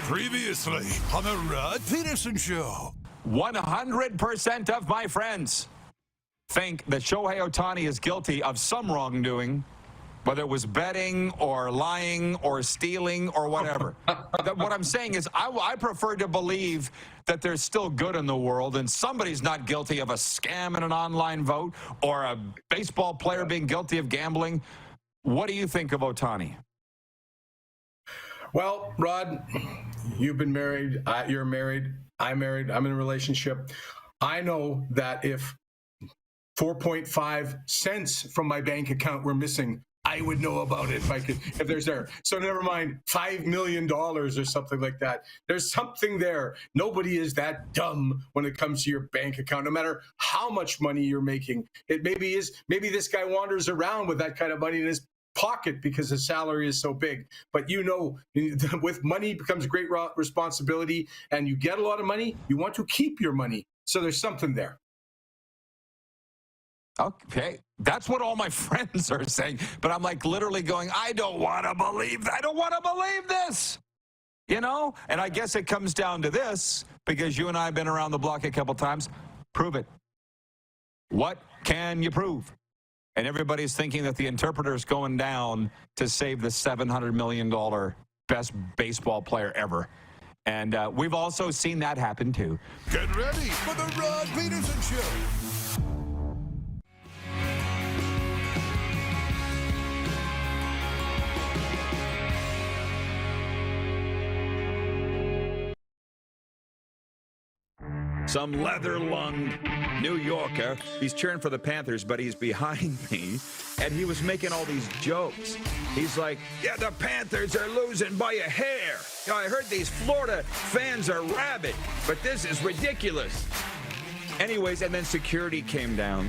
Previously on the Rod Pedersen Show. 100% of my friends think that Shohei Ohtani is guilty of some wrongdoing, whether it was betting or lying or stealing or whatever. What I'm saying is I prefer to believe that there's still good in the world and somebody's not guilty of a scam in an online vote or a baseball player being guilty of gambling. What do you think of Ohtani? Well, Rod, you've been married. You're married. I'm married. I'm in a relationship. I know that if 4.5 cents from my bank account were missing, I would know about it if there's there. So never mind $5 million or something like that. There's something there. Nobody is that dumb when it comes to your bank account, no matter how much money you're making. It maybe this guy wanders around with that kind of money in his pocket because his salary is so big. But with money becomes great responsibility, and you get a lot of money, you want to keep your money. So there's something there. Okay, that's what all my friends are saying, but I'm like literally going, I don't want to believe this, and I guess it comes down to this, because you and I have been around the block a couple times. Prove it. What can you prove? And everybody's thinking that the interpreter's going down to save the $700 million best baseball player ever. And we've also seen that happen, too. Get ready for the Rod Pedersen Show. Some leather-lunged New Yorker. He's cheering for the Panthers, but he's behind me, and he was making all these jokes. He's like, yeah, the Panthers are losing by a hair. I heard these Florida fans are rabid, but this is ridiculous. Anyways, and then security came down.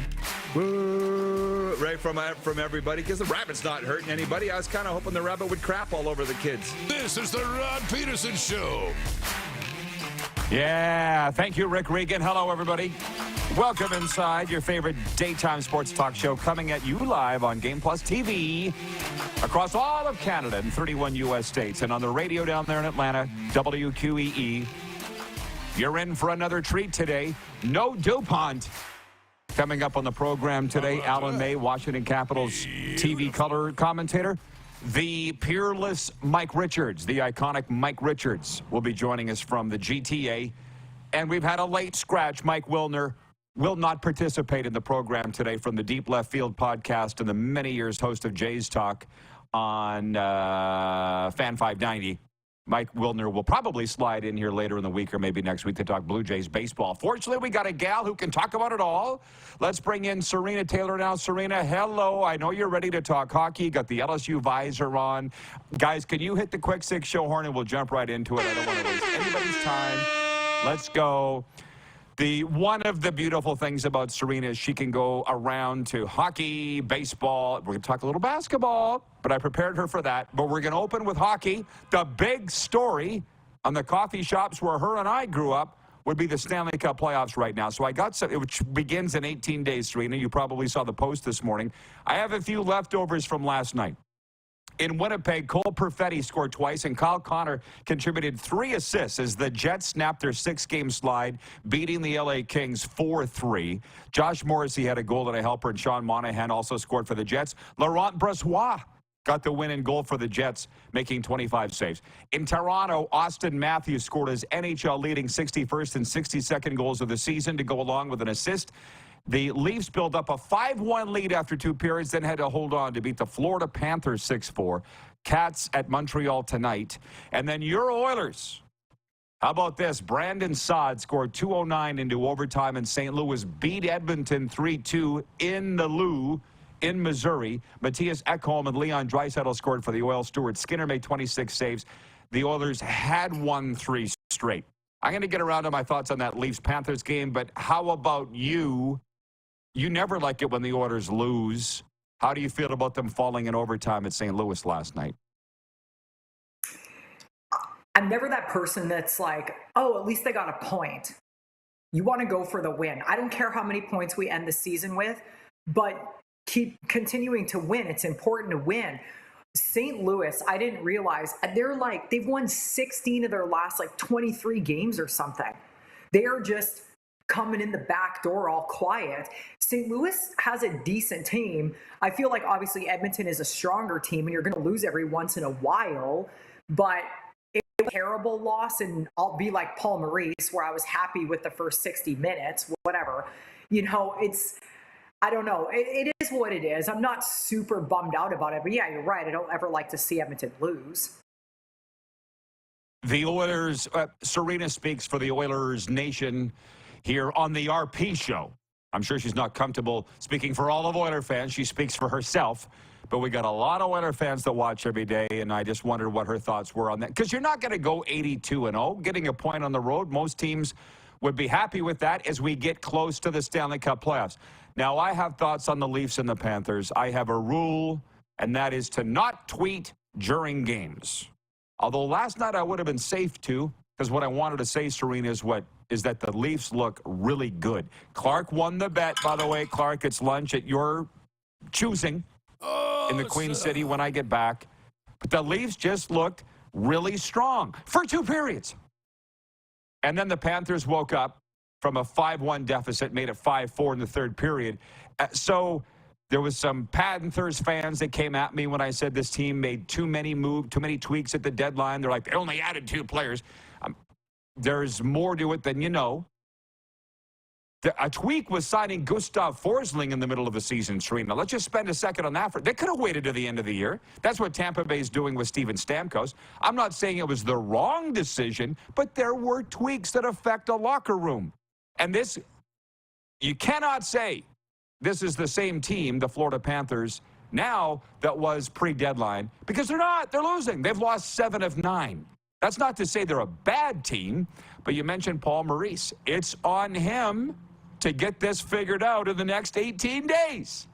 Woo, right from everybody, because the rabbit's not hurting anybody. I was kind of hoping the rabbit would crap all over the kids. This is the Rod Pedersen Show. Yeah, thank you, Rick Regan. Hello, everybody. Welcome inside your favorite daytime sports talk show, coming at you live on Game Plus TV across all of Canada and 31 U.S. states, and on the radio down there in Atlanta, WQEE. You're in for another treat today. No DuPont. Coming up on the program today, Alan May, Washington Capitals TV color commentator. The peerless Mike Richards, the iconic Mike Richards, will be joining us from the GTA. And we've had a late scratch. Mike Wilner will not participate in the program today from the Deep Left Field podcast and the many years host of Jays Talk on Fan 590. Mike Wilner will probably slide in here later in the week or maybe next week to talk Blue Jays baseball. Fortunately, we got a gal who can talk about it all. Let's bring in Serena Taylor now. Serena, hello. I know you're ready to talk hockey. Got the LSU visor on. Guys, can you hit the quick six show horn and we'll jump right into it? I don't want to waste anybody's time. Let's go. One of the beautiful things about Serena is she can go around to hockey, baseball. We're going to talk a little basketball, but I prepared her for that. But we're going to open with hockey. The big story on the coffee shops where her and I grew up would be the Stanley Cup playoffs right now. So I got some, which begins in 18 days, Serena. You probably saw the post this morning. I have a few leftovers from last night. In Winnipeg, Cole Perfetti scored twice, and Kyle Connor contributed 3 assists as the Jets snapped their 6-game slide, beating the LA Kings 4-3. Josh Morrissey had a goal and a helper, and Sean Monahan also scored for the Jets. Laurent Brossoit got the win and goal for the Jets, making 25 saves. In Toronto, Austin Matthews scored his NHL-leading 61st and 62nd goals of the season to go along with an assist. The Leafs built up a 5-1 lead after 2 periods, then had to hold on to beat the Florida Panthers 6-4. Cats at Montreal tonight. And then your Oilers. How about this? Brandon Saad scored 2:09 into overtime, and St. Louis beat Edmonton 3-2 in the Lou in Missouri. Matthias Ekholm and Leon Draisaitl scored for the Oilers. Stuart Skinner made 26 saves. The Oilers had won 3 straight. I'm going to get around to my thoughts on that Leafs-Panthers game, but how about you? You never like it when the Oilers lose. How do you feel about them falling in overtime at St. Louis last night? I'm never that person that's like, oh, at least they got a point. You want to go for the win. I don't care how many points we end the season with, but keep continuing to win. It's important to win. St. Louis, I didn't realize they've won 16 of their last 23 games or something. They are just coming in the back door all quiet. St. Louis has a decent team. I feel like obviously Edmonton is a stronger team and you're going to lose every once in a while, but it was a terrible loss, and I'll be like Paul Maurice where I was happy with the first 60 minutes, whatever. I don't know. It is what it is. I'm not super bummed out about it, but yeah, you're right. I don't ever like to see Edmonton lose. The Oilers, Serena speaks for the Oilers Nation here on the RP show. I'm sure she's not comfortable speaking for all of Oiler fans. She speaks for herself. But we got a lot of Oiler fans that watch every day, and I just wondered what her thoughts were on that. Because you're not going to go 82-0. Getting a point on the road, most teams would be happy with that as we get close to the Stanley Cup playoffs. Now, I have thoughts on the Leafs and the Panthers. I have a rule, and that is to not tweet during games. Although last night I would have been safe to, because what I wanted to say, Serena, is that the Leafs look really good. Clark won the bet, by the way. Clark, it's lunch at your choosing in the Queen City when I get back. But the Leafs just looked really strong for 2 periods. And then the Panthers woke up from a 5-1 deficit, made it 5-4 in the third period. So there was some Panthers fans that came at me when I said this team made too many tweaks at the deadline. They're like, they only added 2 players. There's more to it than you know. A tweak was signing Gustav Forsling in the middle of the season, Serena. Let's just spend a second on that. They could have waited to the end of the year. That's what Tampa Bay is doing with Steven Stamkos. I'm not saying it was the wrong decision, but there were tweaks that affect a locker room. And this, you cannot say this is the same team, the Florida Panthers, now that was pre-deadline, because they're not. They're losing. They've lost 7 of 9. That's not to say they're a bad team, but you mentioned Paul Maurice. It's on him to get this figured out in the next 18 days,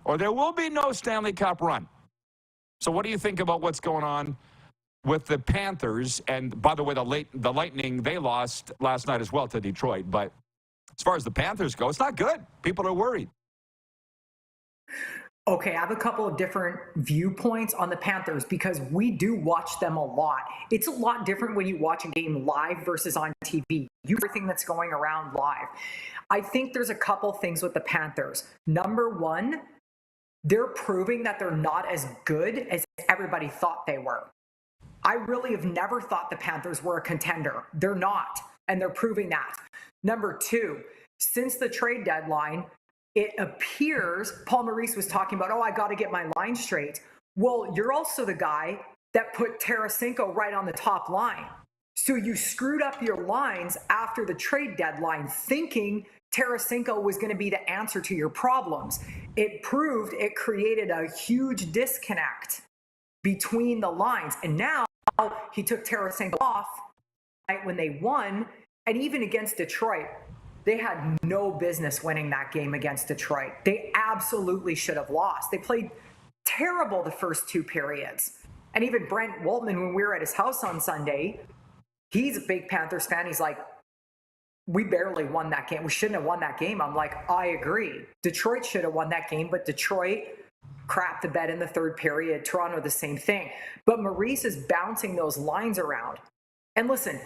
or there will be no Stanley Cup run. So what do you think about what's going on with the Panthers? And by the way, the Lightning, they lost last night as well to Detroit. But as far as the Panthers go, it's not good. People are worried. Okay, I have a couple of different viewpoints on the Panthers because we do watch them a lot. It's a lot different when you watch a game live versus on TV. You everything that's going around live. I think there's a couple things with the Panthers. Number one, they're proving that they're not as good as everybody thought they were. I really have never thought the Panthers were a contender. They're not, and they're proving that. Number two, since the trade deadline, it appears Paul Maurice was talking about, I got to get my line straight. Well, you're also the guy that put Tarasenko right on the top line. So you screwed up your lines after the trade deadline, thinking Tarasenko was going to be the answer to your problems. It created a huge disconnect between the lines. And now he took Tarasenko off right when they won, and even against Detroit. They had no business winning that game against Detroit. They absolutely should have lost. They played terrible the first 2 periods. And even Brent Waltman, when we were at his house on Sunday, he's a big Panthers fan. He's like, we barely won that game. We shouldn't have won that game. I'm like, I agree. Detroit should have won that game, but Detroit crapped the bed in the third period. Toronto, the same thing. But Maurice is bouncing those lines around. And listen,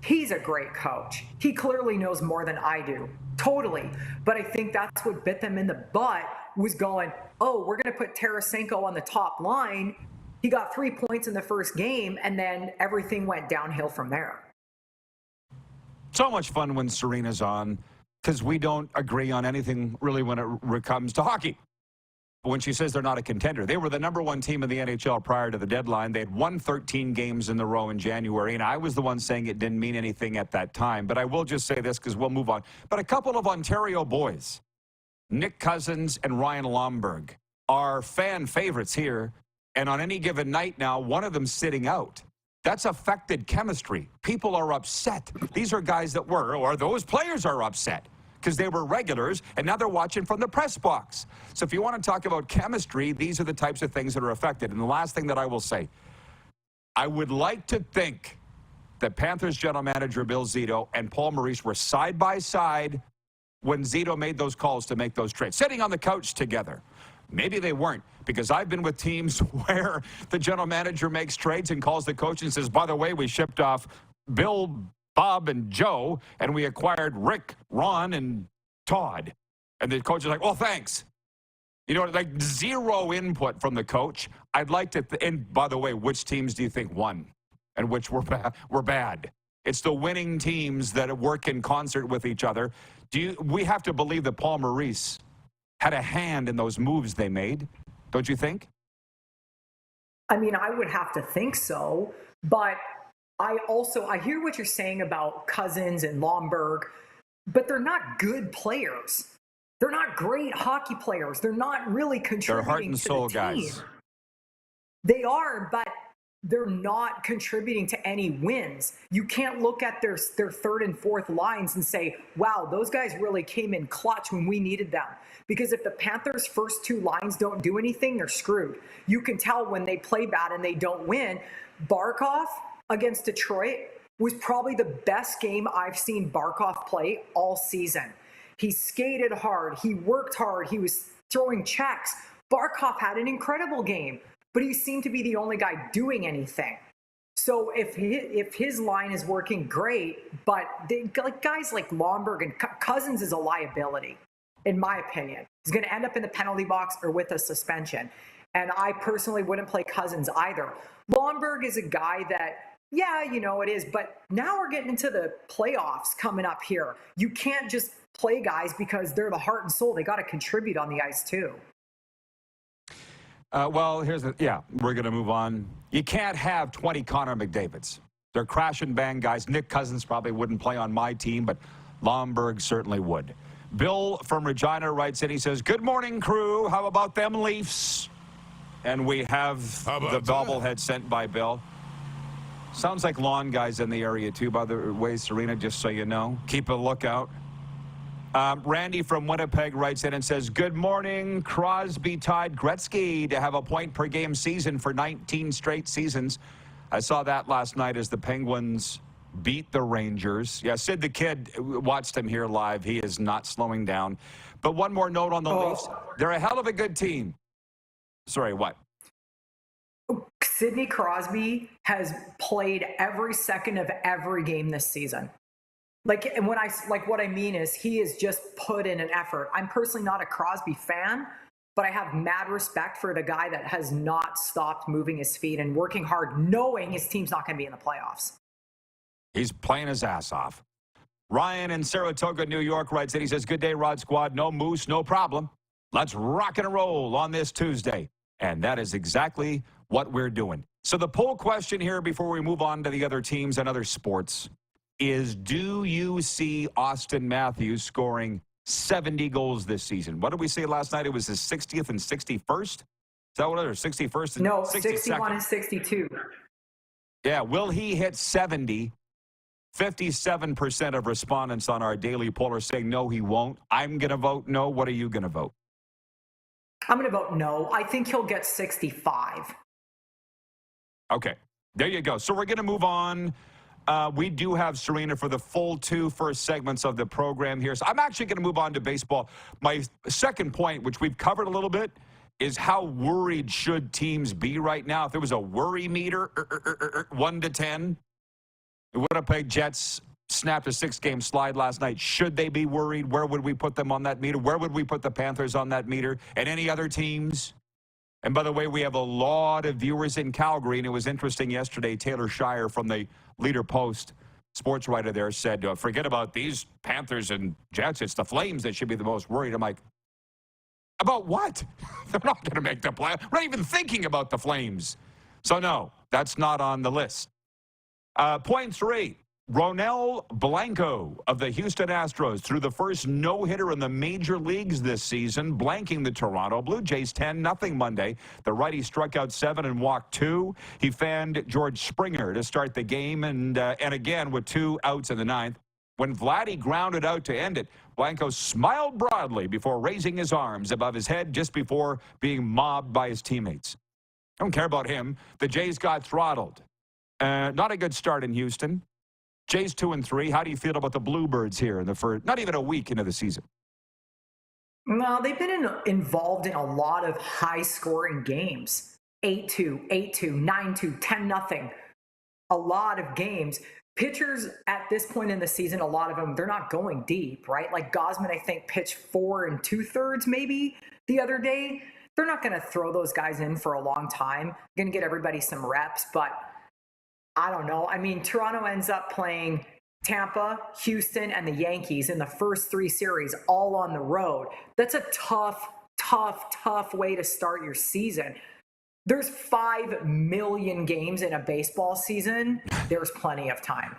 he's a great coach. He clearly knows more than I do. Totally. But I think that's what bit them in the butt, was going, we're going to put Tarasenko on the top line. He got 3 points in the first game, and then everything went downhill from there. So much fun when Serena's on, because we don't agree on anything really when it comes to hockey. When she says they're not a contender, they were the #1 team in the NHL prior to the deadline. They had won 13 games in a row in January, and I was the one saying it didn't mean anything at that time. But I will just say this, because we'll move on. But a couple of Ontario boys, Nick Cousins and Ryan Lomberg, are fan favorites here. And on any given night now, one of them's sitting out. That's affected chemistry. People are upset. These are guys that were, or those players are upset, because they were regulars, and now they're watching from the press box. So if you want to talk about chemistry, these are the types of things that are affected. And the last thing that I will say, I would like to think that Panthers general manager Bill Zito and Paul Maurice were side by side when Zito made those calls to make those trades, sitting on the couch together. Maybe they weren't, because I've been with teams where the general manager makes trades and calls the coach and says, by the way, we shipped off Bill, Bob, and Joe, and we acquired Rick, Ron, and Todd. And the coach is like, well, thanks. You know, like zero input from the coach. I'd like to, and by the way, which teams do you think won and which were bad? It's the winning teams that work in concert with each other. We have to believe that Paul Maurice had a hand in those moves they made, don't you think? I mean, I would have to think so, but I hear what you're saying about Cousins and Lomberg, but they're not good players. They're not great hockey players. They're not really contributing. They're heart and soul to the team. guys. They are, but they're not contributing to any wins. You can't look at their third and fourth lines and say, wow, those guys really came in clutch when we needed them. Because if the Panthers' first two lines don't do anything, they're screwed. You can tell when they play bad and they don't win. Barkov against Detroit was probably the best game I've seen Barkov play all season. He skated hard. He worked hard. He was throwing checks. Barkov had an incredible game, but he seemed to be the only guy doing anything. So if his line is working great, but guys like Lomberg and Cousins is a liability, in my opinion. He's going to end up in the penalty box or with a suspension. And I personally wouldn't play Cousins either. Lomberg is a guy that, yeah, you know it is, but now we're getting into the playoffs coming up here. You can't just play guys because they're the heart and soul. They got to contribute on the ice too. Well, we're going to move on. You can't have 20 Connor McDavids. They're crash and bang guys. Nick Cousins probably wouldn't play on my team, but Lomberg certainly would. Bill from Regina writes in, he says, good morning, crew. How about them Leafs? And we have the bobblehead sent by Bill. Sounds like lawn guys in the area, too, by the way, Serena, just so you know. Keep a lookout. Randy from Winnipeg writes in and says, good morning. Crosby tied Gretzky to have a point-per-game season for 19 straight seasons. I saw that last night as the Penguins beat the Rangers. Yeah, Sid the Kid watched him here live. He is not slowing down. But one more note on the Leafs. They're a hell of a good team. Sorry, what? Sidney Crosby has played every second of every game this season. What I mean is he has just put in an effort. I'm personally not a Crosby fan, but I have mad respect for the guy that has not stopped moving his feet and working hard, knowing his team's not going to be in the playoffs. He's playing his ass off. Ryan in Saratoga, New York writes in. He says, good day, Rod Squad. No moose, no problem. Let's rock and roll on this Tuesday. And that is exactly what we're doing. So the poll question here before we move on to the other teams and other sports is, do you see Austin Matthews scoring 70 goals this season? What did we say last night? It was his 60th and 61st? Is that what it is? 61st and no, 62nd? 61 and 62. Yeah, will he hit 70? 57% of respondents on our daily poll are saying no, he won't. I'm going to vote no. What are you going to vote? I'm going to vote no. I think he'll get 65. Okay, there you go. So we're going to move on. We do have Serena for the full two first segments of the program here. So I'm actually going to move on to baseball. My second point, which we've covered a little bit, is how worried should teams be right now? If there was a worry meter, 1 to 10, the Winnipeg Jets snapped a 6-game slide last night. Should they be worried? Where would we put them on that meter? Where would we put the Panthers on that meter? And any other teams? And by the way, we have a lot of viewers in Calgary, and it was interesting yesterday. Taylor Shire from the Leader Post, sports writer there, said, forget about these Panthers and Jets. It's the Flames that should be the most worried. I'm like, about what? They're not going to make the play. We're not even thinking about the Flames. So, no, that's not on the list. Point 3, Ronel Blanco of the Houston Astros threw the first no-hitter in the major leagues this season, blanking the Toronto Blue Jays 10-0 Monday. The righty struck out 7 and walked 2. He fanned George Springer to start the game, and again with 2 outs in the 9th. When Vladdy grounded out to end it, Blanco smiled broadly before raising his arms above his head just before being mobbed by his teammates. I don't care about him. The Jays got throttled. Not a good start in Houston. Jays 2-3. How do you feel about the Bluebirds here in the first, not even a week into the season? No, they've been involved in a lot of high-scoring games. 8-2, 8-2, 9-2, 10-0. A lot of games. Pitchers at this point in the season, a lot of them, they're not going deep, right? Like Gosman, I think, pitched 4 2/3 maybe the other day. They're not going to throw those guys in for a long time. Going to get everybody some reps, but I don't know. I mean, Toronto ends up playing Tampa, Houston, and the Yankees in the first 3 series, all on the road. That's a tough way to start your season. There's 5 million games in a baseball season. There's plenty of time.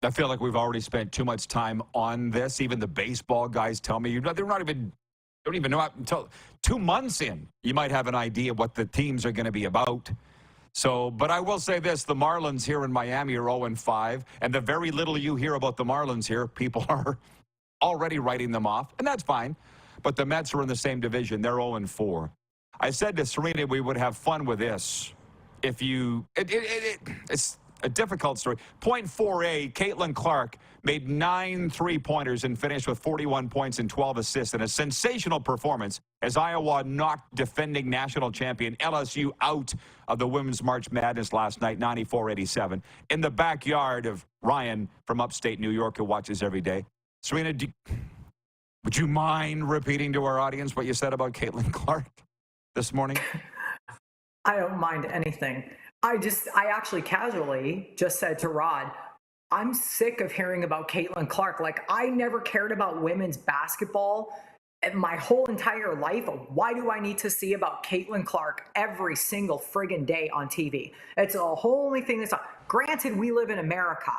I feel like we've already spent too much time on this. Even the baseball guys tell me don't even know until 2 months in. You might have an idea what the teams are going to be about. So, but I will say this, the Marlins here in Miami are 0-5, and the very little you hear about the Marlins here, people are already writing them off, and that's fine. But the Mets are in the same division. They're 0-4. I said to Serena we would have fun with this. If you, it's a difficult story. Point 4A, Caitlin Clark made 9 3-pointers and finished with 41 points and 12 assists in a sensational performance as Iowa knocked defending national champion LSU out of the Women's March Madness last night, 94-87, in the backyard of Ryan from upstate New York who watches every day. Serena, would you mind repeating to our audience what you said about Caitlin Clark this morning? I don't mind anything. I actually casually just said to Rod, I'm sick of hearing about Caitlin Clark. Like, I never cared about women's basketball my whole entire life. Why do I need to see about Caitlin Clark every single friggin' day on TV? It's a whole only thing that's granted, we live in America.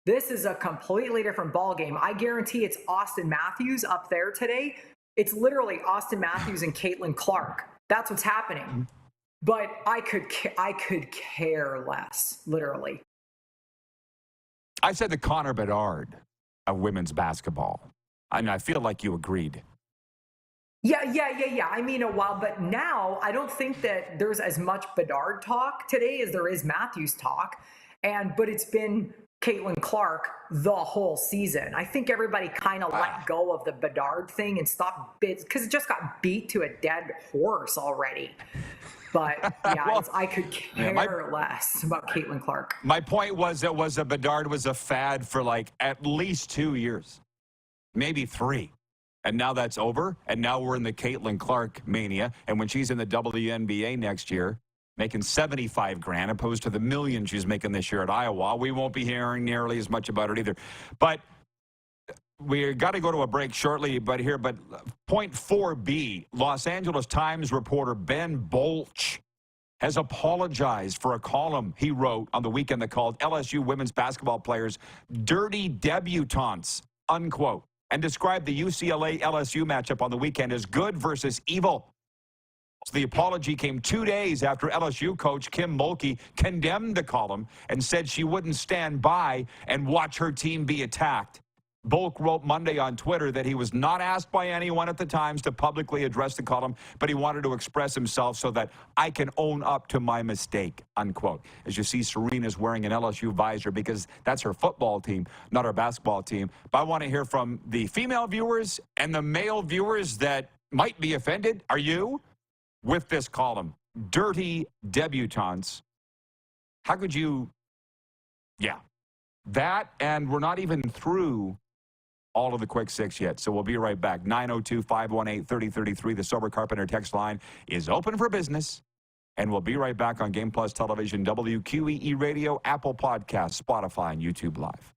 This is a completely different ballgame. I guarantee it's Austin Matthews up there today. It's literally Austin Matthews and Caitlin Clark. That's what's happening. But I could care less, literally. I said the Connor Bedard of women's basketball. And I feel like you agreed. Yeah. I mean, a while, but now I don't think that there's as much Bedard talk today as there is Matthews talk. But it's been Caitlin Clark the whole season. I think everybody kind of let go of the Bedard thing and stopped because it just got beat to a dead horse already. But yeah, well, I could care less about Caitlin Clark. My point was that Bedard was a fad for like at least 2 years, maybe 3. And now that's over. And now we're in the Caitlin Clark mania. And when she's in the WNBA next year, making $75,000 opposed to the $1 million she's making this year at Iowa, we won't be hearing nearly as much about it either. But we got to go to a break shortly, but point 4B, Los Angeles Times reporter Ben Bolch has apologized for a column he wrote on the weekend that called LSU women's basketball players dirty debutantes, unquote, and described the UCLA-LSU matchup on the weekend as good versus evil. So the apology came 2 days after LSU coach Kim Mulkey condemned the column and said she wouldn't stand by and watch her team be attacked. Bulk wrote Monday on Twitter that he was not asked by anyone at the Times to publicly address the column, but he wanted to express himself so that I can own up to my mistake, unquote. As you see, Serena's wearing an LSU visor because that's her football team, not her basketball team. But I want to hear from the female viewers and the male viewers that might be offended. Are you? With this column, dirty debutantes. How could you? Yeah. That, and we're not even through all of the quick 6 yet. So we'll be right back. 902-518-3033. The Sober Carpenter text line is open for business. And we'll be right back on Game Plus Television, WQEE Radio, Apple Podcasts, Spotify, and YouTube Live.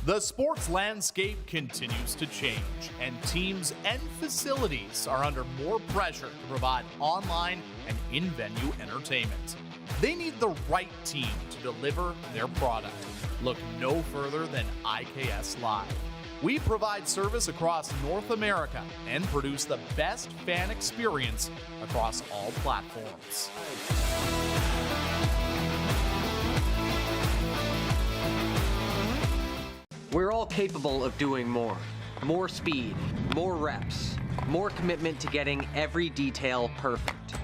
The sports landscape continues to change, and teams and facilities are under more pressure to provide online and in-venue entertainment. They need the right team to deliver their product. Look no further than IKS Live. We provide service across North America and produce the best fan experience across all platforms. We're all capable of doing more. more speed, more reps, more commitment to getting every detail perfect.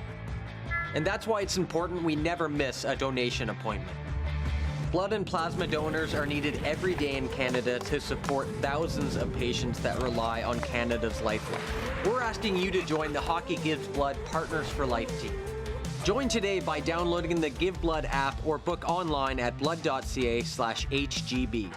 And that's why it's important we never miss a donation appointment. Blood and plasma donors are needed every day in Canada to support thousands of patients that rely on Canada's lifeline. We're asking you to join the Hockey Gives Blood Partners for Life team. Join today by downloading the Give Blood app or book online at blood.ca/HGB.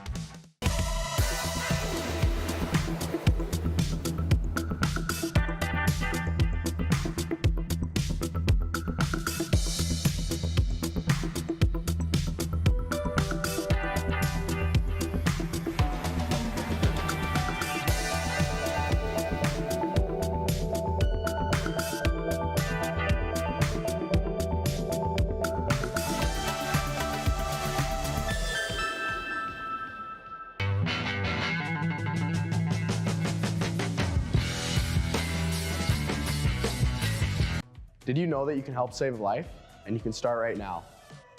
Did you know that you can help save a life? And you can start right now.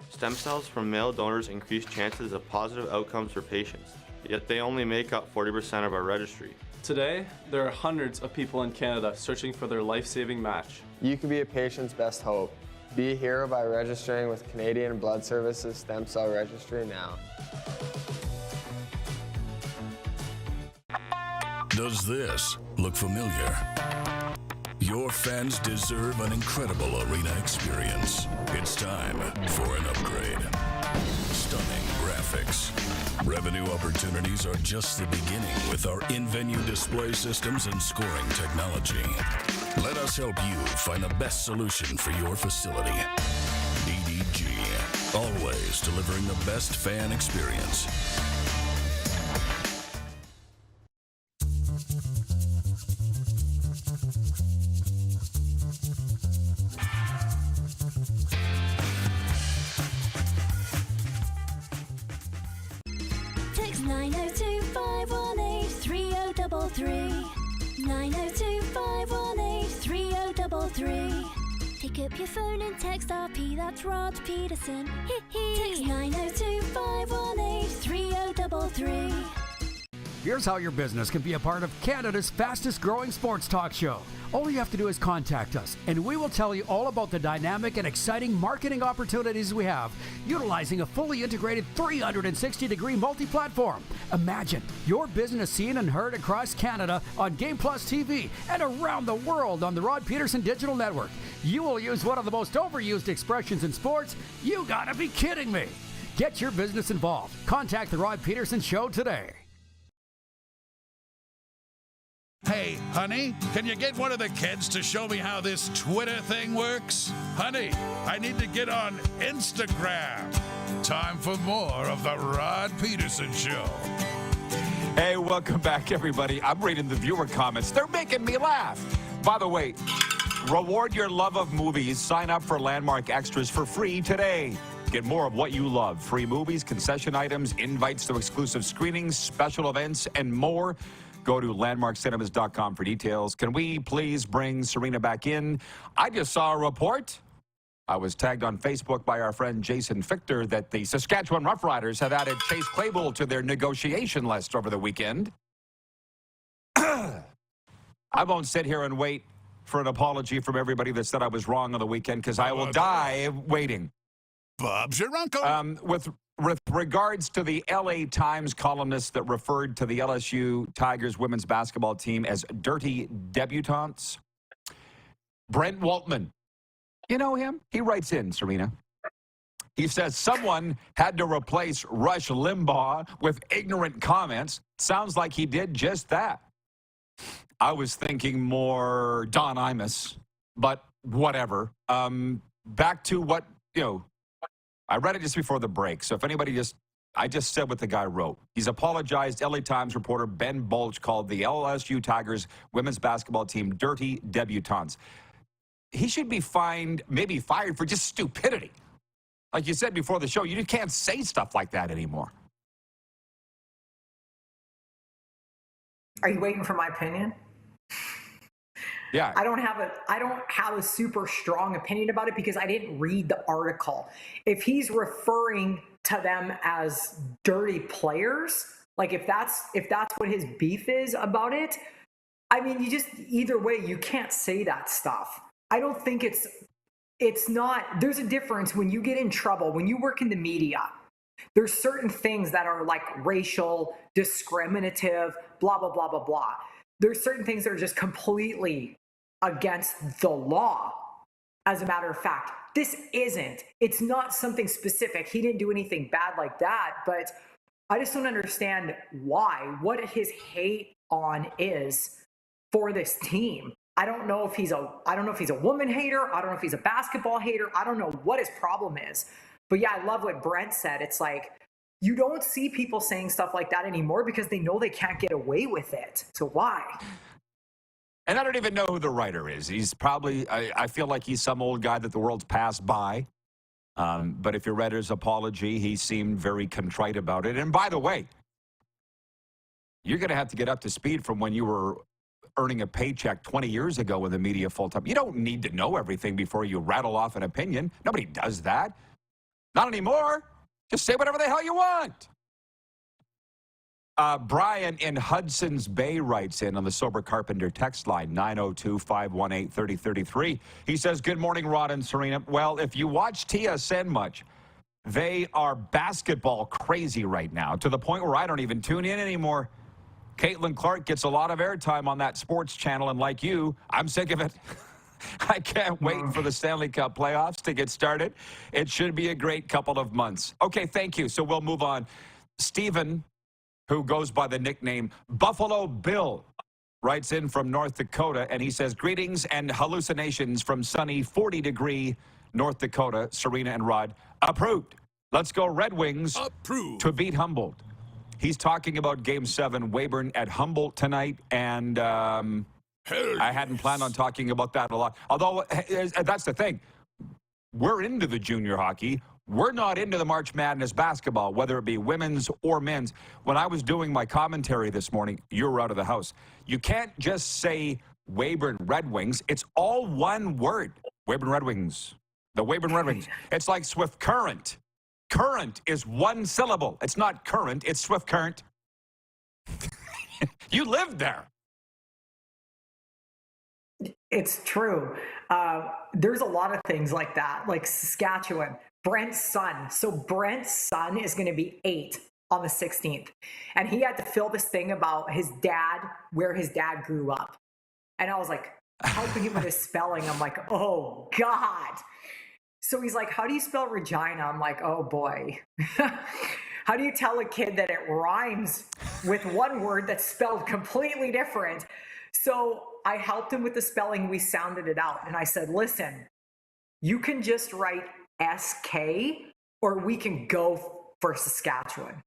Stem cells from male donors increase chances of positive outcomes for patients, yet they only make up 40% of our registry. Today, there are hundreds of people in Canada searching for their life-saving match. You can be a patient's best hope. Be a hero by registering with Canadian Blood Services Stem Cell Registry now. Does this look familiar? Your fans deserve an incredible arena experience. It's time for an upgrade. Stunning graphics. Revenue opportunities are just the beginning with our in-venue display systems and scoring technology. Let us help you find the best solution for your facility. DDG, always delivering the best fan experience. Text 902-518-3033. 902-518-3033. Pick up your phone and text RP, that's Rod Pedersen. Text 902-518-3033. Here's how your business can be a part of Canada's fastest growing sports talk show. All you have to do is contact us, and we will tell you all about the dynamic and exciting marketing opportunities we have, utilizing a fully integrated 360-degree multi-platform. Imagine your business seen and heard across Canada on Game Plus TV and around the world on the Rod Pedersen Digital Network. You will use one of the most overused expressions in sports. You gotta be kidding me. Get your business involved. Contact the Rod Pedersen Show today. Hey, honey, can you get one of the kids to show me how this Twitter thing works? Honey, I need to get on Instagram. Time for more of the Rod Pedersen Show. Hey, welcome back, everybody. I'm reading the viewer comments. They're making me laugh. By the way, reward your love of movies. Sign up for Landmark Extras for free today. Get more of what you love. Free movies, concession items, invites to exclusive screenings, special events, and more. Go to landmarkcinemas.com for details. Can we please bring Serena back in? I just saw a report. I was tagged on Facebook by our friend Jason Fichter that the Saskatchewan Roughriders have added Chase Claypool to their negotiation list over the weekend. I won't sit here and wait for an apology from everybody that said I was wrong on the weekend, because I will die waiting. Bob's your uncle. With regards to the LA Times columnist that referred to the LSU Tigers women's basketball team as dirty debutantes, Brent Waltman, you know him? He writes in, Serena. He says someone had to replace Rush Limbaugh with ignorant comments. Sounds like he did just that. I was thinking more Don Imus, but whatever. Back to what, I read it just before the break, so if anybody I just said what the guy wrote. He's apologized. LA Times reporter Ben Bulge called the LSU Tigers women's basketball team dirty debutantes. He should be fined, maybe fired for just stupidity. Like you said before the show, you just can't say stuff like that anymore. Are you waiting for my opinion? Yeah. I don't have a super strong opinion about it because I didn't read the article. If he's referring to them as dirty players, Like if that's what his beef is about it, I mean, you just, either way, you can't say that stuff. I don't think it's not, there's a difference when you get in trouble, when you work in the media. There's certain things that are like racial, discriminative, blah, blah, blah, blah, blah. There's certain things that are just completely against the law. As a matter of fact, this isn't. It's not something specific. He didn't do anything bad like that, but I just don't understand why, what his hate on is for this team. I don't know if he's a woman hater. I don't know if he's a basketball hater. I don't know what his problem is. But yeah, I love what Brent said. It's like, you don't see people saying stuff like that anymore because they know they can't get away with it. So why? And I don't even know who the writer is. He's probably, I feel like he's some old guy that the world's passed by. But if you read his apology, he seemed very contrite about it. And by the way, you're going to have to get up to speed from when you were earning a paycheck 20 years ago in the media full-time. You don't need to know everything before you rattle off an opinion. Nobody does that. Not anymore. Just say whatever the hell you want. Brian in Hudson's Bay writes in on the Sober Carpenter text line, 902-518-3033. He says, good morning, Rod and Serena. Well, if you watch TSN much, they are basketball crazy right now, to the point where I don't even tune in anymore. Caitlin Clark gets a lot of airtime on that sports channel, and like you, I'm sick of it. I can't wait for the Stanley Cup playoffs to get started. It should be a great couple of months. Okay, thank you. So we'll move on. Stephen, who goes by the nickname Buffalo Bill, writes in from North Dakota, and he says, greetings and hallucinations from sunny 40-degree North Dakota. Serena and Rod, approved. Let's go Red Wings. Approved. To beat Humboldt. He's talking about Game 7, Weyburn at Humboldt tonight, and I hadn't planned on talking about that a lot. Although, that's the thing. We're into the junior hockey. We're not into the March Madness basketball, whether it be women's or men's. When I was doing my commentary this morning, you were out of the house. You can't just say Weyburn Red Wings. It's all one word. Weyburn Red Wings. The Weyburn Red Wings. It's like Swift Current. Current is one syllable. It's not current. It's Swift Current. You lived there. It's true. There's a lot of things like that, like Saskatchewan. Brent's son. So Brent's son is going to be 8 on the 16th. And he had to fill this thing about his dad, where his dad grew up. And I was like, helping him with his spelling. I'm like, oh, God. So he's like, how do you spell Regina? I'm like, oh, boy. How do you tell a kid that it rhymes with one word that's spelled completely different? So I helped him with the spelling. We sounded it out. And I said, listen, you can just write SK, or we can go for Saskatchewan.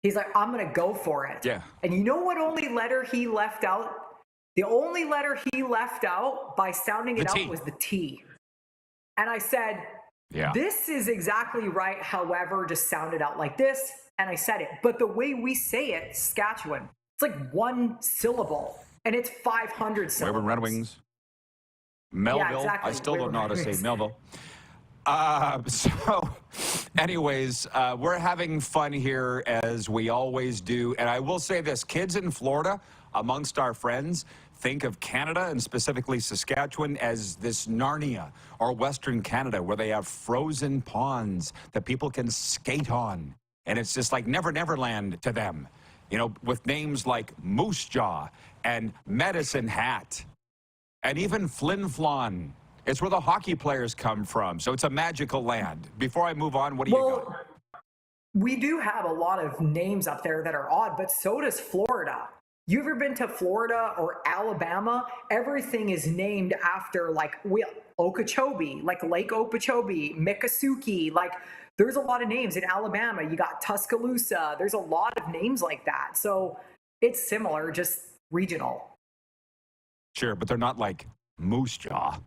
He's like, I'm going to go for it. Yeah. And you know what only letter he left out? The only letter he left out by sounding it out was the T. And I said, yeah, this is exactly right. However, just sound it out like this. And I said it. But the way we say it, Saskatchewan, it's like one syllable. And it's 500 syllables. Weyburn Red Wings. Melville. Yeah, exactly. I still don't know how to say Melville. So, anyways, we're having fun here as we always do. And I will say this, kids in Florida, amongst our friends, think of Canada and specifically Saskatchewan as this Narnia or Western Canada where they have frozen ponds that people can skate on. And it's just like Never Never Land to them, you know, with names like Moose Jaw and Medicine Hat and even Flin Flon. It's where the hockey players come from. So it's a magical land. Before I move on, what do you got? We do have a lot of names up there that are odd, but so does Florida. You ever been to Florida or Alabama? Everything is named after like Okeechobee, like Lake Okeechobee, Miccosukee. Like there's a lot of names in Alabama. You got Tuscaloosa. There's a lot of names like that. So it's similar, just regional. Sure, but they're not like Moose Jaw.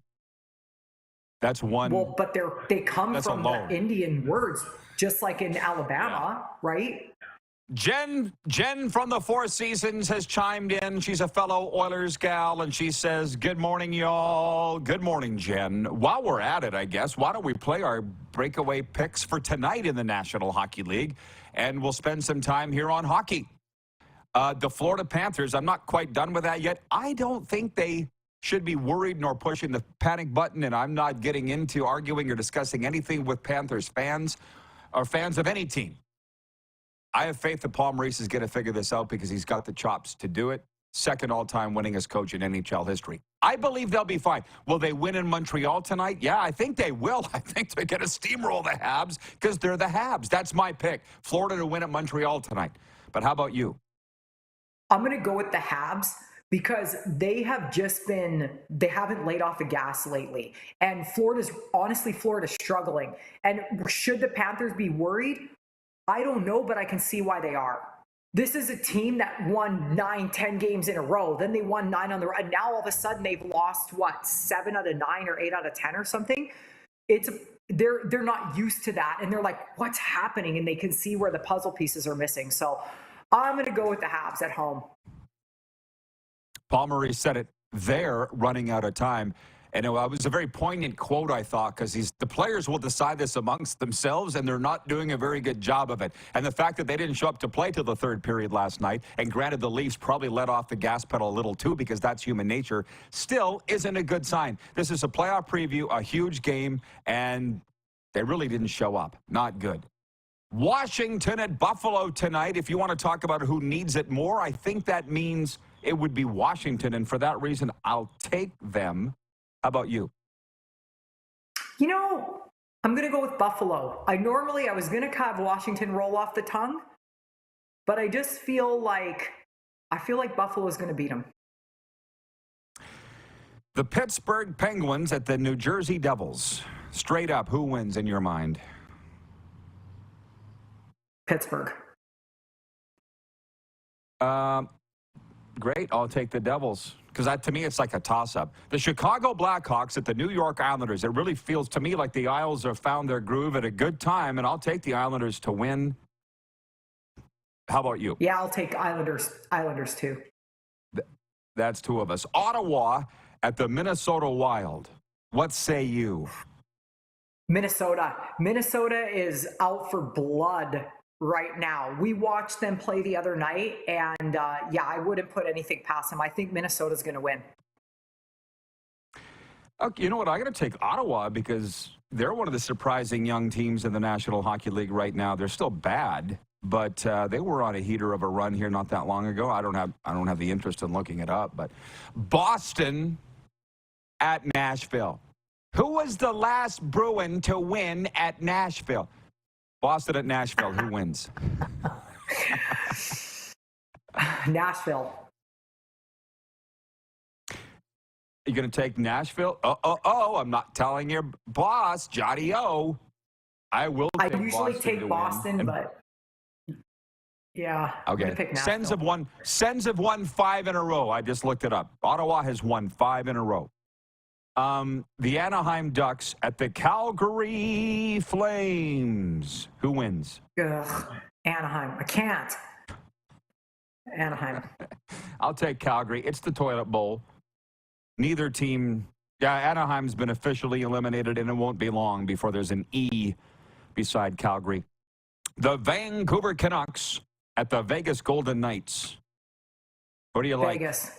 That's one. Well, but they come from the Indian words, just like in Alabama, right? Jen from the Four Seasons has chimed in. She's a fellow Oilers gal, and she says, good morning, y'all. Good morning, Jen. While we're at it, I guess, why don't we play our breakaway picks for tonight in the National Hockey League, and we'll spend some time here on hockey. The Florida Panthers, I'm not quite done with that yet. I don't think they should be worried nor pushing the panic button, and I'm not getting into arguing or discussing anything with Panthers fans or fans of any team. I have faith that Paul Maurice is going to figure this out because he's got the chops to do it. Second all-time winningest coach in NHL history. I believe they'll be fine. Will they win in Montreal tonight? Yeah, I think they will. I think they're going to steamroll the Habs because they're the Habs. That's my pick. Florida to win at Montreal tonight. But how about you? I'm going to go with the Habs because they haven't laid off the gas lately. And Florida's struggling. And should the Panthers be worried? I don't know, but I can see why they are. This is a team that won 9-10 games in a row. Then they won 9 on the road. And now all of a sudden they've lost, 7 out of 9 or 8 out of 10 or something? They're not used to that. And they're like, what's happening? And they can see where the puzzle pieces are missing. So I'm going to go with the Habs at home. Paul Maurice said it. They're running out of time. And it was a very poignant quote, I thought, because the players will decide this amongst themselves, and they're not doing a very good job of it. And the fact that they didn't show up to play till the third period last night, and granted the Leafs probably let off the gas pedal a little too because that's human nature, still isn't a good sign. This is a playoff preview, a huge game, and they really didn't show up. Not good. Washington at Buffalo tonight. If you want to talk about who needs it more, I think that means it would be Washington, and for that reason, I'll take them. How about you? I'm going to go with Buffalo. I was going to have Washington roll off the tongue, but I just feel like Buffalo is going to beat them. The Pittsburgh Penguins at the New Jersey Devils. Straight up, who wins in your mind? Pittsburgh. Great. I'll take the Devils. Because to me, it's like a toss-up. The Chicago Blackhawks at the New York Islanders. It really feels to me like the Isles have found their groove at a good time, and I'll take the Islanders to win. How about you? Yeah, I'll take Islanders too. That's two of us. Ottawa at the Minnesota Wild. What say you? Minnesota. Minnesota is out for blood right now. We watched them play the other night, and I wouldn't put anything past them. I think Minnesota's going to win. Okay, you know what? I'm going to take Ottawa because they're one of the surprising young teams in the National Hockey League right now. They're still bad, but they were on a heater of a run here not that long ago. I don't have the interest in looking it up, but Boston at Nashville. Who was the last Bruin to win at Nashville? Boston at Nashville. Who wins? Nashville. You going to take Nashville? I'm not telling your boss, Johnny O. I will take Boston. I usually take Boston, but yeah. Okay. Sens have won 5 in a row. I just looked it up. Ottawa has won 5 in a row. The Anaheim Ducks at the Calgary Flames. Who wins? Anaheim. I can't. Anaheim. I'll take Calgary. It's the toilet bowl. Neither team. Yeah, Anaheim's been officially eliminated, and it won't be long before there's an E beside Calgary. The Vancouver Canucks at the Vegas Golden Knights. What do you like? Vegas.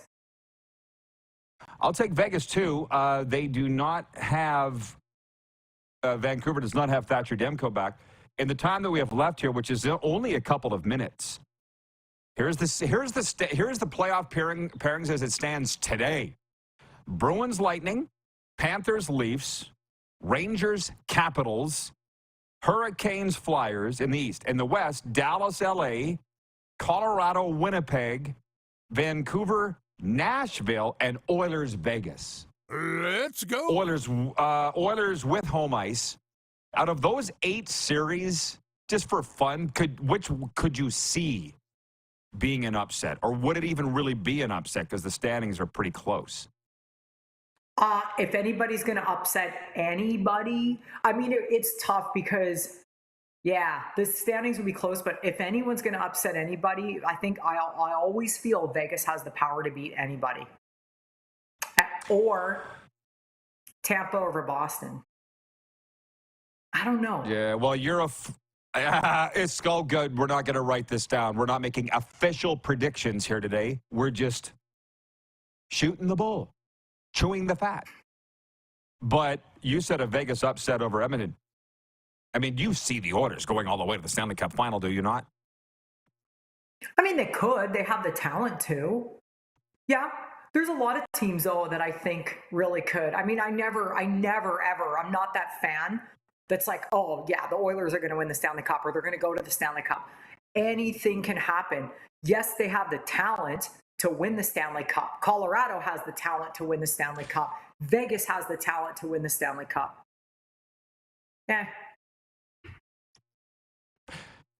I'll take Vegas, too. They do not have Vancouver does not have Thatcher Demko back. In the time that we have left here, which is only a couple of minutes, here's the playoff pairings as it stands today. Bruins Lightning, Panthers Leafs, Rangers Capitals, Hurricanes Flyers in the East. In the West, Dallas LA, Colorado Winnipeg, Vancouver Nashville, and Oilers Vegas. Let's go. Oilers with home ice. Out of those 8 series, just for fun, which could you see being an upset? Or would it even really be an upset because the standings are pretty close? If anybody's going to upset anybody, I mean, it's tough because Yeah, the standings would be close, but if anyone's going to upset anybody, I think I always feel Vegas has the power to beat anybody. Or Tampa over Boston. I don't know. Yeah, well, it's all good. We're not going to write this down. We're not making official predictions here today. We're just shooting the bull, chewing the fat. But you said a Vegas upset over Edmonton. I mean, you see the Oilers going all the way to the Stanley Cup final, do you not? I mean, they could. They have the talent to. Yeah. There's a lot of teams, though, that I think really could. I mean, I never, ever, I'm not that fan that's like, oh, yeah, the Oilers are going to win the Stanley Cup or they're going to go to the Stanley Cup. Anything can happen. Yes, they have the talent to win the Stanley Cup. Colorado has the talent to win the Stanley Cup. Vegas has the talent to win the Stanley Cup. Yeah.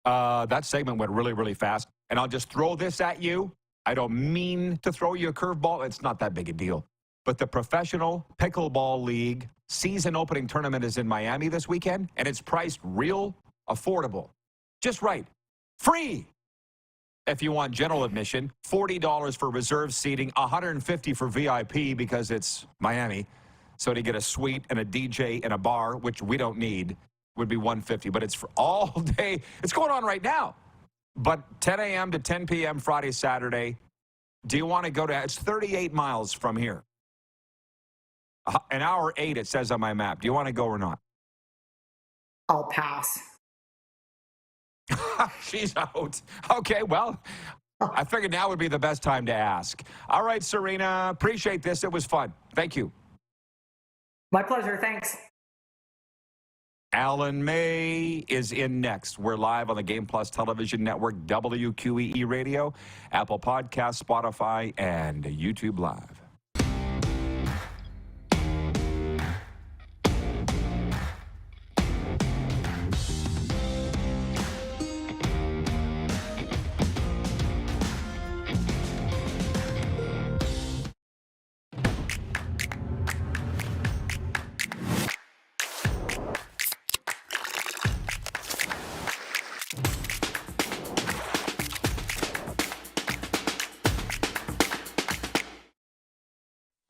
That segment went really, really fast. And I'll just throw this at you. I don't mean to throw you a curveball. It's not that big a deal. But the Professional Pickleball League season opening tournament is in Miami this weekend, and it's priced real affordable. Just right. Free. If you want general admission, $40 for reserved seating, $150 for VIP because it's Miami. So to get a suite and a DJ and a bar, which we don't need, would be $150. But it's for all day. It's going on right now. But 10 a.m. to 10 p.m. Friday, Saturday. Do you want to go to, it's 38 miles from here. An hour 8, it says on my map. Do you want to go or not? I'll pass. She's out. Okay, well, I figured now would be the best time to ask. All right, Serena, appreciate this. It was fun. Thank you. My pleasure. Thanks. Alan May is in next. We're live on the Game Plus Television Network, WQEE Radio, Apple Podcasts, Spotify, and YouTube Live.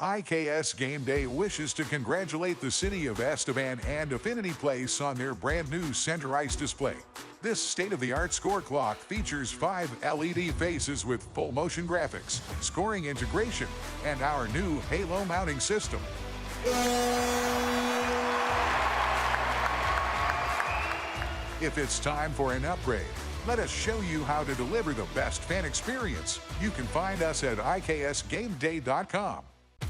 IKS Game Day wishes to congratulate the city of Estevan and Affinity Place on their brand new center ice display. This state-of-the-art score clock features 5 LED faces with full motion graphics, scoring integration, and our new Halo mounting system. If it's time for an upgrade, let us show you how to deliver the best fan experience. You can find us at IKSGameDay.com.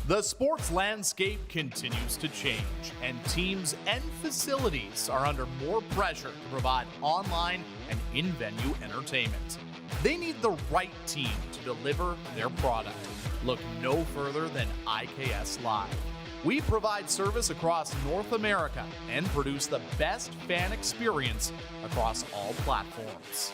The sports landscape continues to change, and teams and facilities are under more pressure to provide online and in-venue entertainment. They need the right team to deliver their product. Look no further than IKS Live. We provide service across North America and produce the best fan experience across all platforms.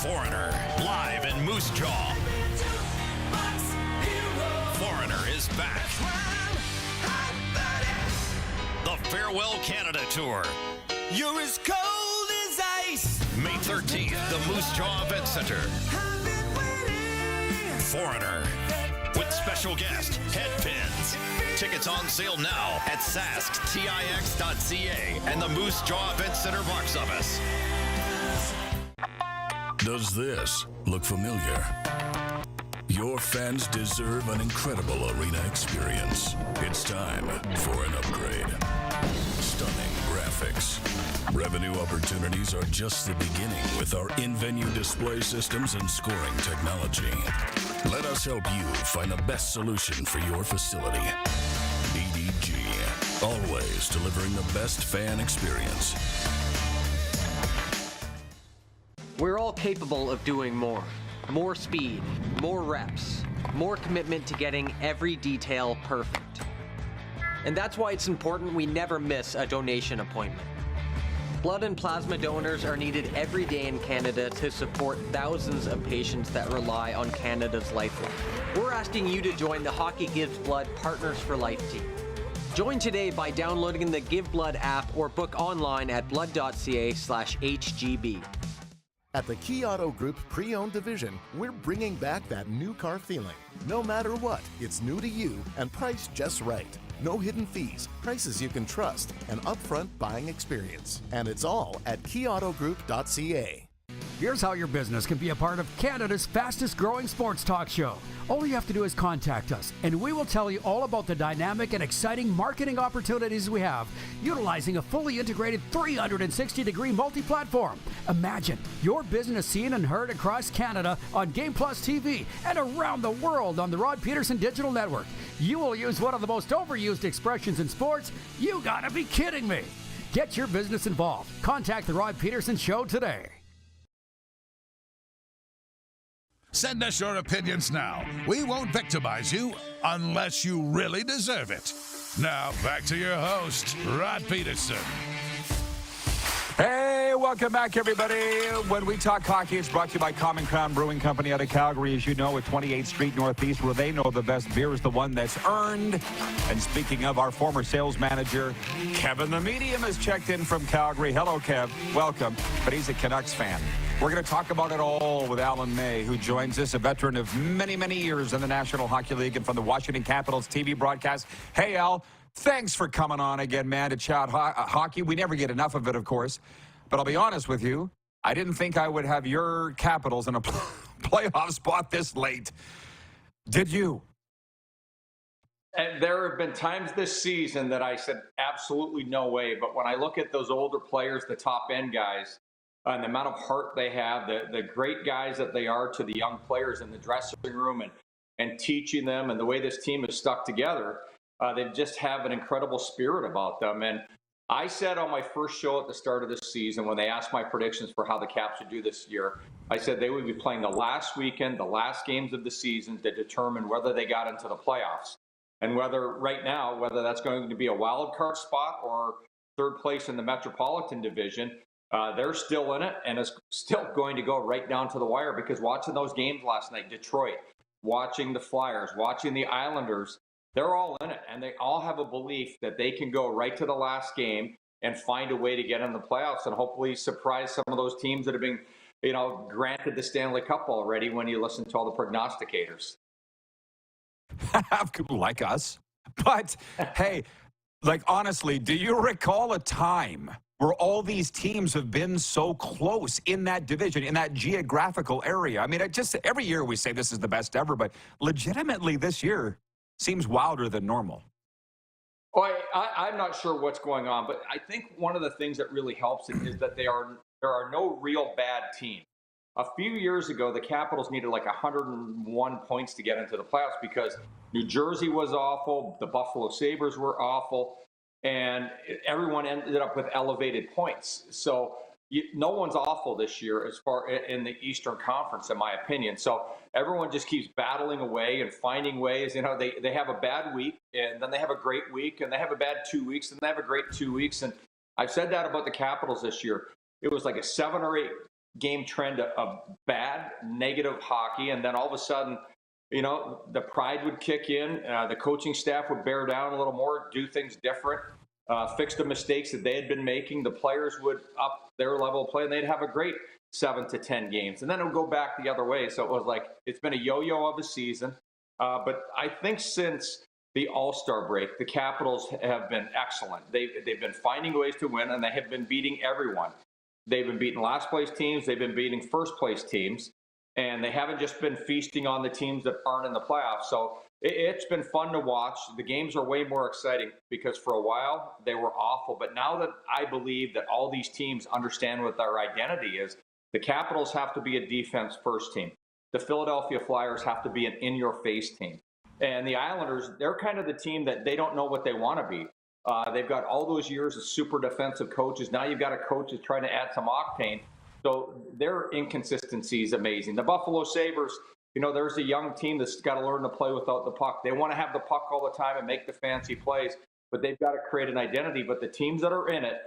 Foreigner, live in Moose Jaw. Foreigner is back. The Farewell Canada Tour. You're as cold as ice. May 13th, the Moose Jaw Event Center. Foreigner, with special guest, Headpins. Tickets on sale now at sasktix.ca and the Moose Jaw Event Center box office. Does this look familiar? Your fans deserve an incredible arena experience. It's time for an upgrade. Stunning graphics. Revenue opportunities are just the beginning with our in-venue display systems and scoring technology. Let us help you find the best solution for your facility. EDG, always delivering the best fan experience. We're all capable of doing more. More speed, more reps, more commitment to getting every detail perfect. And that's why it's important we never miss a donation appointment. Blood and plasma donors are needed every day in Canada to support thousands of patients that rely on Canada's lifeline. We're asking you to join the Hockey Gives Blood Partners for Life team. Join today by downloading the Give Blood app or book online at blood.ca/HGB. At the Key Auto Group Pre-Owned Division, we're bringing back that new car feeling. No matter what, it's new to you and priced just right. No hidden fees, prices you can trust, an upfront buying experience. And it's all at keyautogroup.ca. Here's how your business can be a part of Canada's fastest growing sports talk show. All you have to do is contact us, and we will tell you all about the dynamic and exciting marketing opportunities we have, utilizing a fully integrated 360-degree multi-platform. Imagine your business seen and heard across Canada on Game Plus TV and around the world on the Rod Pedersen Digital Network. You will use one of the most overused expressions in sports. You gotta be kidding me. Get your business involved. Contact the Rod Pedersen Show today. Send us your opinions now. We won't victimize you unless you really deserve it. Now, back to your host, Rod Pedersen. Hey, welcome back, everybody. When we talk hockey, it's brought to you by Common Crown Brewing Company out of Calgary, as you know, at 28th Street Northeast, where they know the best beer is the one that's earned. And speaking of, our former sales manager, Kevin the Medium, has checked in from Calgary. Hello, Kev. Welcome. But he's a Canucks fan. We're going to talk about it all with Alan May, who joins us, a veteran of many, many years in the National Hockey League and from the Washington Capitals TV broadcast. Hey, Al, thanks for coming on again, man, to chat hockey. We never get enough of it, of course. But I'll be honest with you, I didn't think I would have your Capitals in a playoff spot this late. Did you? And there have been times this season that I said, absolutely no way. But when I look at those older players, the top-end guys, and the amount of heart they have, the great guys that they are to the young players in the dressing room and teaching them, and the way this team is stuck together, they just have an incredible spirit about them. And I said on my first show at the start of this season, when they asked my predictions for how the Caps would do this year, I said they would be playing the last weekend, the last games of the season to determine whether they got into the playoffs. And whether that's going to be a wild card spot or third place in the Metropolitan Division, they're still in it, and it's still going to go right down to the wire, because watching those games last night, Detroit, watching the Flyers, watching the Islanders, they're all in it, and they all have a belief that they can go right to the last game and find a way to get in the playoffs and hopefully surprise some of those teams that have been, granted the Stanley Cup already when you listen to all the prognosticators. Like us. But, hey, honestly, do you recall a time where all these teams have been so close in that division, in that geographical area? I mean, every year we say this is the best ever, but legitimately this year seems wilder than normal. Well, I'm not sure what's going on, but I think one of the things that really helps it is that there are no real bad teams. A few years ago, the Capitals needed 101 points to get into the playoffs because New Jersey was awful, the Buffalo Sabres were awful, and everyone ended up with elevated points. So no one's awful this year as far in the Eastern Conference, in my opinion. So everyone just keeps battling away and finding ways. They have a bad week, and then they have a great week, and they have a bad 2 weeks, and they have a great 2 weeks. And I've said that about the Capitals this year. It was like a 7 or 8 game trend of bad, negative hockey, and then all of a sudden, the pride would kick in, the coaching staff would bear down a little more, do things different, fix the mistakes that they had been making. The players would up their level of play, and they'd have a great 7 to 10 games, and then it would go back the other way. So it was it's been a yo-yo of a season, but I think since the All-Star break, the Capitals have been excellent. They've been finding ways to win, and they have been beating everyone. They've been beating last-place teams. They've been beating first-place teams. And they haven't just been feasting on the teams that aren't in the playoffs. So it's been fun to watch. The games are way more exciting because for a while they were awful. But now that I believe that all these teams understand what their identity is, the Capitals have to be a defense-first team. The Philadelphia Flyers have to be an in-your-face team. And the Islanders, they're kind of the team that they don't know what they want to be. They've got all those years of super defensive coaches. Now you've got a coach that's trying to add some octane. So their inconsistency is amazing. The Buffalo Sabres, there's a young team that's got to learn to play without the puck. They want to have the puck all the time and make the fancy plays, but they've got to create an identity. But the teams that are in it,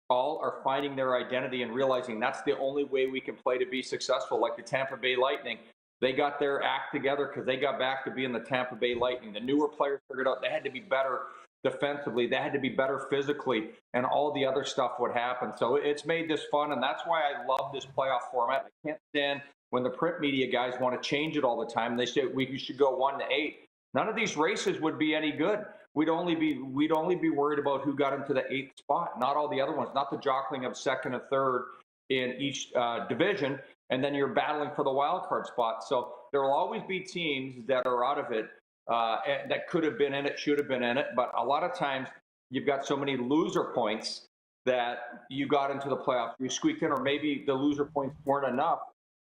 all are finding their identity and realizing that's the only way we can play to be successful. Like the Tampa Bay Lightning, they got their act together because they got back to being the Tampa Bay Lightning. The newer players figured out they had to be better defensively, they had to be better physically, and all the other stuff would happen. So it's made this fun, and that's why I love this playoff format. I can't stand when the print media guys want to change it all the time. They say we should go 1-8. None of these races would be any good. We'd only be worried about who got into the 8th spot, not all the other ones, not the jockeying of 2nd and 3rd in each division, and then you're battling for the wild card spot. So there will always be teams that are out of it that could have been in it, should have been in it, but a lot of times you've got so many loser points that you got into the playoffs, you squeaked in, or maybe the loser points weren't enough.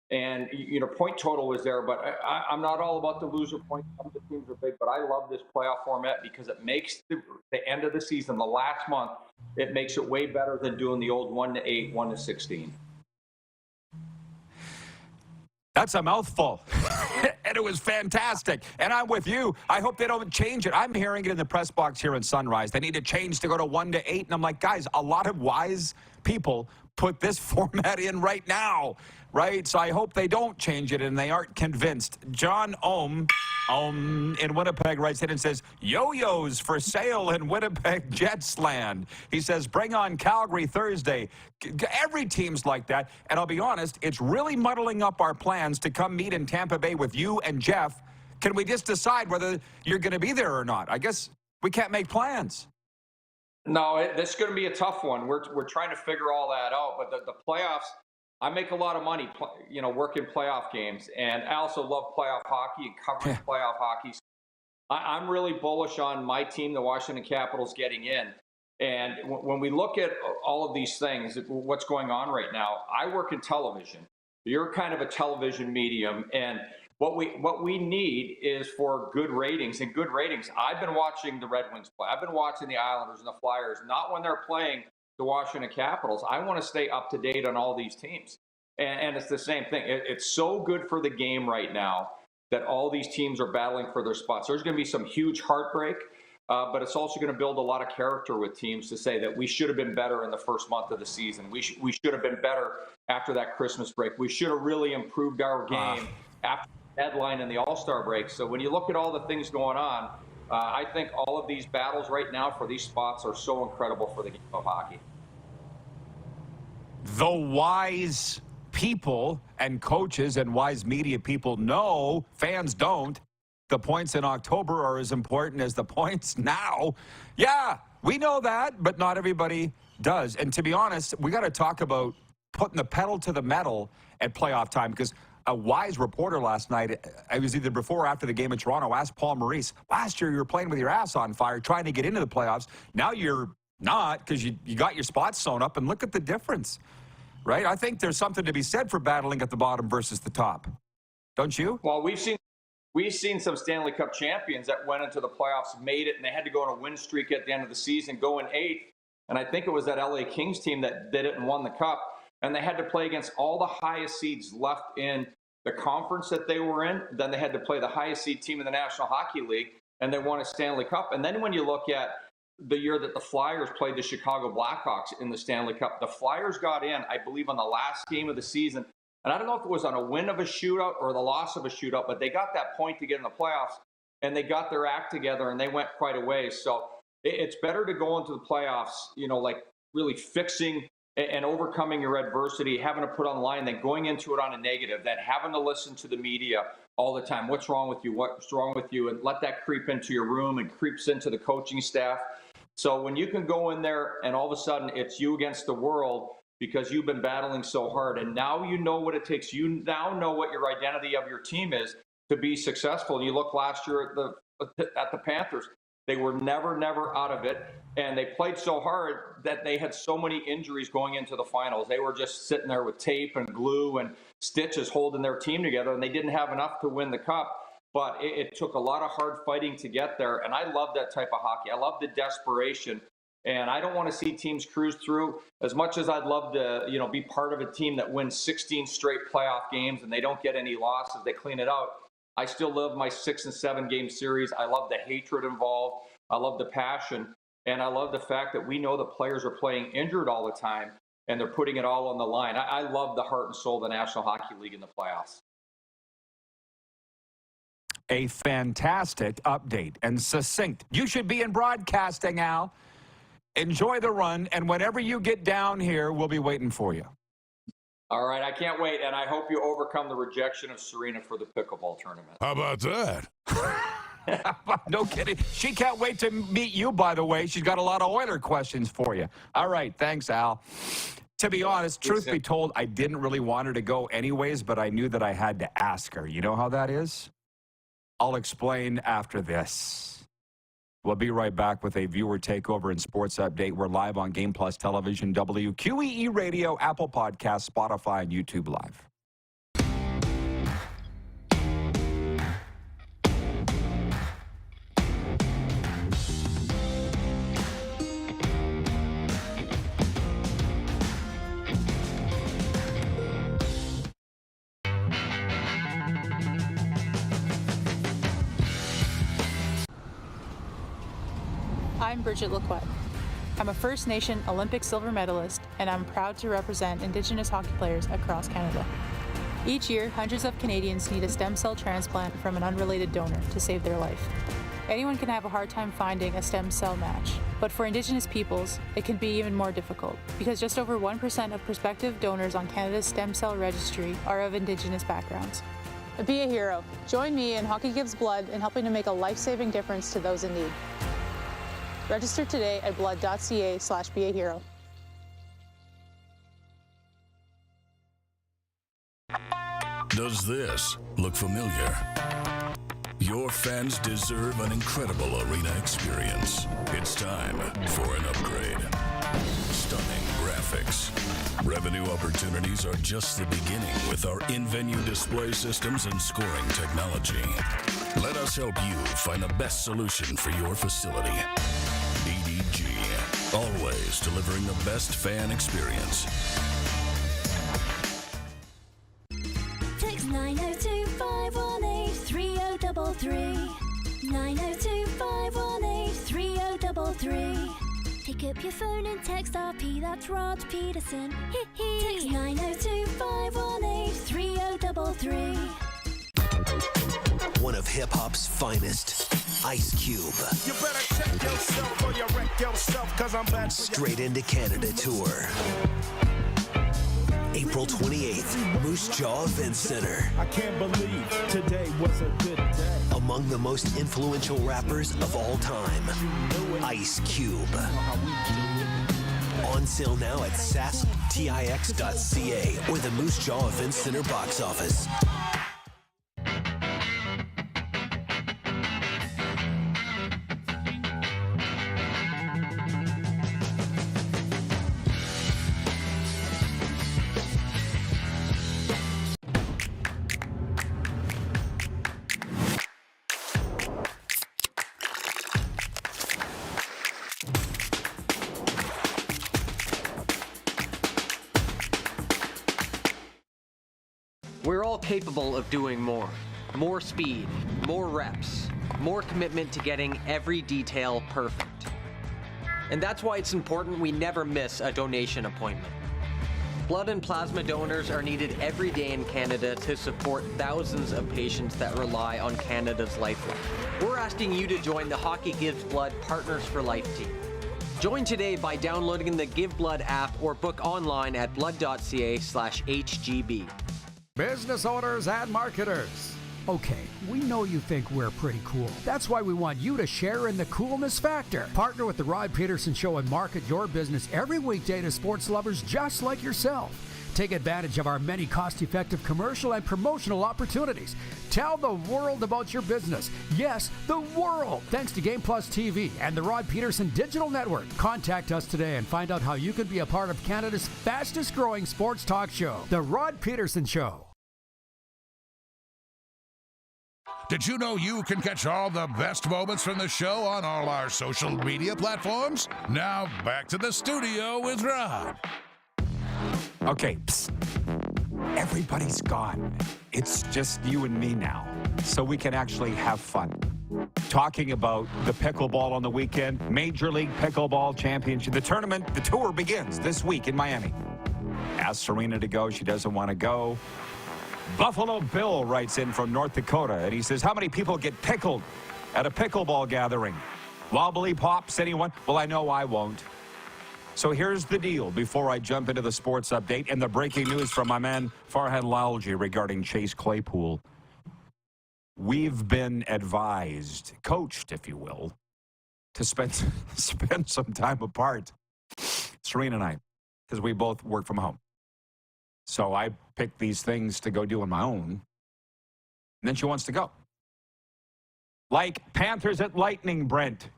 And, point total was there, but I'm not all about the loser points. Some of the teams are big, but I love this playoff format because it makes the end of the season, the last month, it makes it way better than doing the old 1-8, 1-16. That's a mouthful. And it was fantastic. And I'm with you. I hope they don't change it. I'm hearing it in the press box here in Sunrise. They need to change to go to 1-8. And I'm like, guys, a lot of wise people put this format in right now, right? So I hope they don't change it and they aren't convinced. John Ohm in Winnipeg writes in and says, yo-yos for sale in Winnipeg Jets land. He says, bring on Calgary Thursday. Every team's like that. And I'll be honest, it's really muddling up our plans to come meet in Tampa Bay with you and Jeff. Can we just decide whether you're going to be there or not? I guess we can't make plans. No, this is going to be a tough one. We're trying to figure all that out. But the playoffs, I make a lot of money, working playoff games. And I also love playoff hockey and covering playoff hockey. I'm really bullish on my team, the Washington Capitals, getting in. And when we look at all of these things, what's going on right now, I work in television. You're kind of a television medium. And what we need is for good ratings. And good ratings, I've been watching the Red Wings play. I've been watching the Islanders and the Flyers, not when they're playing the Washington Capitals. I want to stay up to date on all these teams. And it's the same thing. It's so good for the game right now that all these teams are battling for their spots. There's going to be some huge heartbreak, but it's also going to build a lot of character with teams to say that we should have been better in the first month of the season. We should have been better after that Christmas break. We should have really improved our game after the deadline and the All-Star break. So when you look at all the things going on, I think all of these battles right now for these spots are so incredible for the game of hockey. The wise people and coaches and wise media people know, fans don't, the points in October are as important as the points now. Yeah, we know that, but not everybody does. And to be honest, we got to talk about putting the pedal to the metal at playoff time, because a wise reporter last night, it was either before or after the game in Toronto, asked Paul Maurice, last year you were playing with your ass on fire trying to get into the playoffs. Now you're not, because you got your spots sewn up, and look at the difference, right? I think there's something to be said for battling at the bottom versus the top. Don't you? Well, we've seen some Stanley Cup champions that went into the playoffs, made it, and they had to go on a win streak at the end of the season, go in 8th. And I think it was that LA Kings team that did it and won the cup. And they had to play against all the highest seeds left in the conference that they were in. Then they had to play the highest seed team in the National Hockey League, and they won a Stanley Cup. And then when you look at the year that the Flyers played the Chicago Blackhawks in the Stanley Cup, the Flyers got in, I believe, on the last game of the season. And I don't know if it was on a win of a shootout or the loss of a shootout, but they got that point to get in the playoffs, and they got their act together, and they went quite a ways. So it's better to go into the playoffs, like really fixing and overcoming your adversity, having to put on the line, then going into it on a negative, then having to listen to the media all the time. What's wrong with you? What's wrong with you? And let that creep into your room and creeps into the coaching staff. So when you can go in there and all of a sudden it's you against the world because you've been battling so hard, and now you know what it takes. You now know what your identity of your team is to be successful. And you look last year at the Panthers. They were never out of it, and they played so hard that they had so many injuries going into the finals. They were just sitting there with tape and glue and stitches holding their team together, and they didn't have enough to win the cup. But it took a lot of hard fighting to get there, and I love that type of hockey. I love the desperation, and I don't want to see teams cruise through. As much as I'd love to, be part of a team that wins 16 straight playoff games and they don't get any losses, they clean it out. I still love my 6 and 7 game series. I love the hatred involved. I love the passion. And I love the fact that we know the players are playing injured all the time, and they're putting it all on the line. I love the heart and soul of the National Hockey League in the playoffs. A fantastic update and succinct. You should be in broadcasting, Al. Enjoy the run, and whenever you get down here, we'll be waiting for you. All right, I can't wait, and I hope you overcome the rejection of Serena for the pickleball tournament. How about that? No kidding. She can't wait to meet you, by the way. She's got a lot of Oiler questions for you. All right, thanks, Al. To be honest, truth be told, I didn't really want her to go anyways, but I knew that I had to ask her. You know how that is? I'll explain after this. We'll be right back with a viewer takeover and sports update. We're live on Game Plus Television, WQEE Radio, Apple Podcasts, Spotify, and YouTube Live. I'm Bridget Lacquette. I'm a First Nation Olympic silver medalist, and I'm proud to represent Indigenous hockey players across Canada. Each year, hundreds of Canadians need a stem cell transplant from an unrelated donor to save their life. Anyone can have a hard time finding a stem cell match, but for Indigenous peoples, it can be even more difficult because just over 1% of prospective donors on Canada's stem cell registry are of Indigenous backgrounds. Be a hero. Join me in Hockey Gives Blood in helping to make a life-saving difference to those in need. Register today at blood.ca/beahero. Does this look familiar? Your fans deserve an incredible arena experience. It's time for an upgrade. Stunning graphics. Revenue opportunities are just the beginning with our in-venue display systems and scoring technology. Let us help you find the best solution for your facility. EDG, always delivering the best fan experience. Text 902-518-3033. 902-518-3033. Pick up your phone and text RP, that's Rod Pedersen. Text 902-518-3033. One of hip-hop's finest, Ice Cube. You better check yourself or you wreck yourself, cause I'm back. Straight into Canada tour. April 28th, Moose Jaw Event Center. I can't believe today was a good day. Among the most influential rappers of all time, Ice Cube. On sale now at sasktix.ca or the Moose Jaw Event Center box office. We're all capable of doing more. More speed, more reps, more commitment to getting every detail perfect. And that's why it's important we never miss a donation appointment. Blood and plasma donors are needed every day in Canada to support thousands of patients that rely on Canada's lifeline. We're asking you to join the Hockey Gives Blood Partners for Life team. Join today by downloading the Give Blood app or book online at blood.ca/HGB. Business owners and marketers. Okay, we know you think we're pretty cool. That's why we want you to share in the coolness factor. Partner with the Rod Pedersen Show and market your business every weekday to sports lovers just like yourself. Take advantage of our many cost-effective commercial and promotional opportunities. Tell the world about your business. Yes, the world. Thanks to Game Plus TV and the Rod Pedersen Digital Network. Contact us today and find out how you can be a part of Canada's fastest-growing sports talk show, The Rod Pedersen Show. Did you know you can catch all the best moments from the show on all our social media platforms? Now, back to the studio with Rod. Okay, psst. Everybody's gone. It's just you and me now, so we can actually have fun. talking about the pickleball on the weekend. Major League Pickleball Championship. The tournament, the tour begins this week in Miami. Asked Serena to go. She doesn't want to go. Buffalo Bill writes in from North Dakota, and he says, how many people get pickled at a pickleball gathering? Wobbly pops, anyone? Well, I know I won't. So here's the deal before I jump into the sports update and the breaking news from my man Farhan Lalji regarding Chase Claypool. We've been advised, coached, if you will, to spend some time apart, Serena and I, because we both work from home. So I picked these things to go do on my own, and then she wants to go. Like Panthers at Lightning, Brent.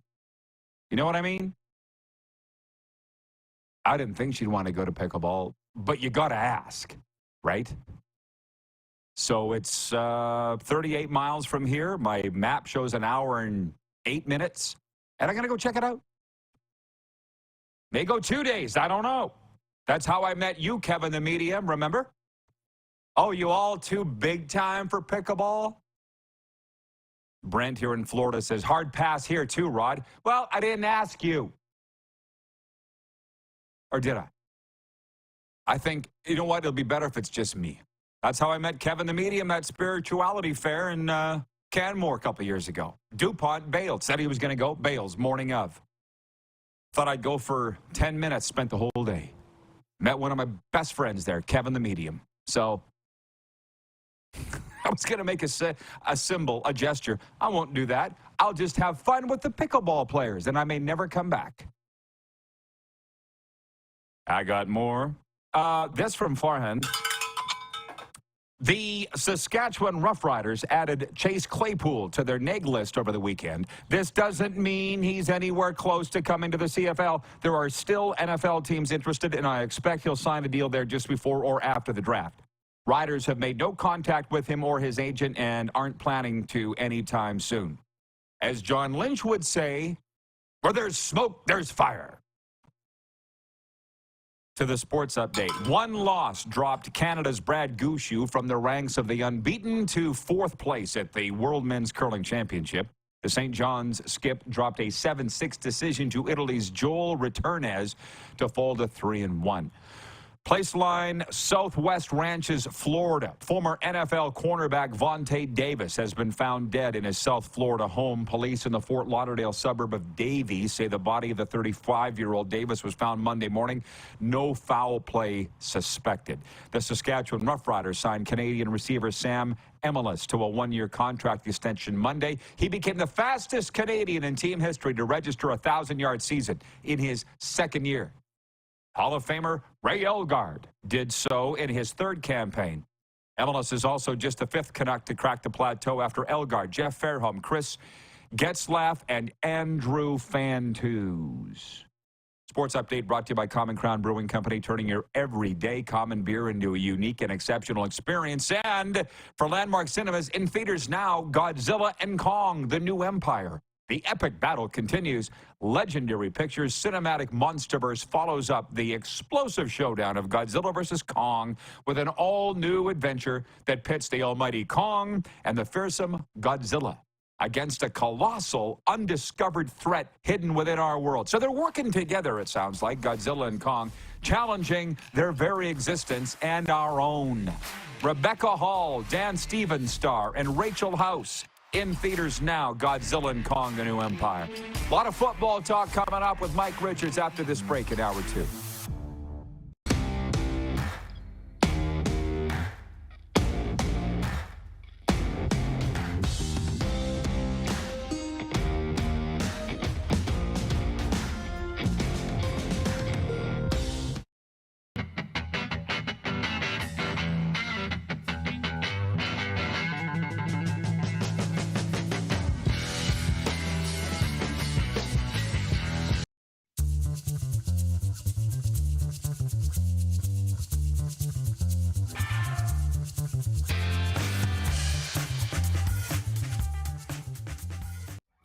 You know what I mean? I didn't think she'd want to go to pickleball, but you got to ask, right? So it's 38 miles from here. My map shows an hour and 8 minutes, and I'm going to go check it out. May go 2 days. I don't know. That's how I met you, Kevin the Medium, remember? Oh, you all too big time for pickleball? Brent here in Florida says, hard pass here too, Rod. Well, I didn't ask you. Or did I? I think, you know what, it'll be better if it's just me. That's how I met Kevin the Medium at Spirituality Fair in Canmore a couple years ago. DuPont bailed, said he was going to go, bails, morning of. Thought I'd go for 10 minutes, spent the whole day. Met one of my best friends there, Kevin the Medium. So I was going to make a symbol, a gesture. I won't do that. I'll just have fun with the pickleball players, and I may never come back. I got more. This from Farhan. The Saskatchewan Roughriders added Chase Claypool to their neg list over the weekend. This doesn't mean he's anywhere close to coming to the CFL. There are still NFL teams interested, and I expect he'll sign a deal there just before or after the draft. Riders have made no contact with him or his agent and aren't planning to anytime soon. As John Lynch would say, where there's smoke, there's fire. To the sports update. One loss dropped Canada's Brad Gushue from the ranks of the unbeaten to fourth place at the World Men's Curling Championship. The St. John's skip dropped a 7-6 decision to Italy's Joel Returnez to fall to 3-1. Placeline, Southwest Ranches, Florida. Former NFL cornerback Vontae Davis has been found dead in his South Florida home. Police in the Fort Lauderdale suburb of Davie say the body of the 35-year-old Davis was found Monday morning. No foul play suspected. The Saskatchewan Roughriders signed Canadian receiver Sam Emilus to a one-year contract extension Monday. He became the fastest Canadian in team history to register a 1,000-yard season in his second year. Hall of Famer Ray Elgard did so in his third campaign. Emilus is also just the fifth Canuck to crack the plateau after Elgard, Jeff Fairholm, Chris Getzlaff, and Andrew Fantus. Sports update brought to you by Common Crown Brewing Company, turning your everyday common beer into a unique and exceptional experience. And for Landmark Cinemas, in theaters now, Godzilla and Kong, The New Empire. The epic battle continues. Legendary Pictures' cinematic monsterverse follows up the explosive showdown of Godzilla vs. Kong with an all-new adventure that pits the almighty Kong and the fearsome Godzilla against a colossal, undiscovered threat hidden within our world. So they're working together, it sounds like, Godzilla and Kong, challenging their very existence and our own. Rebecca Hall, Dan Stevens star, and Rachel House. In theaters now, Godzilla and Kong, The New Empire. A lot of football talk coming up with Mike Richards after this break in hour 2.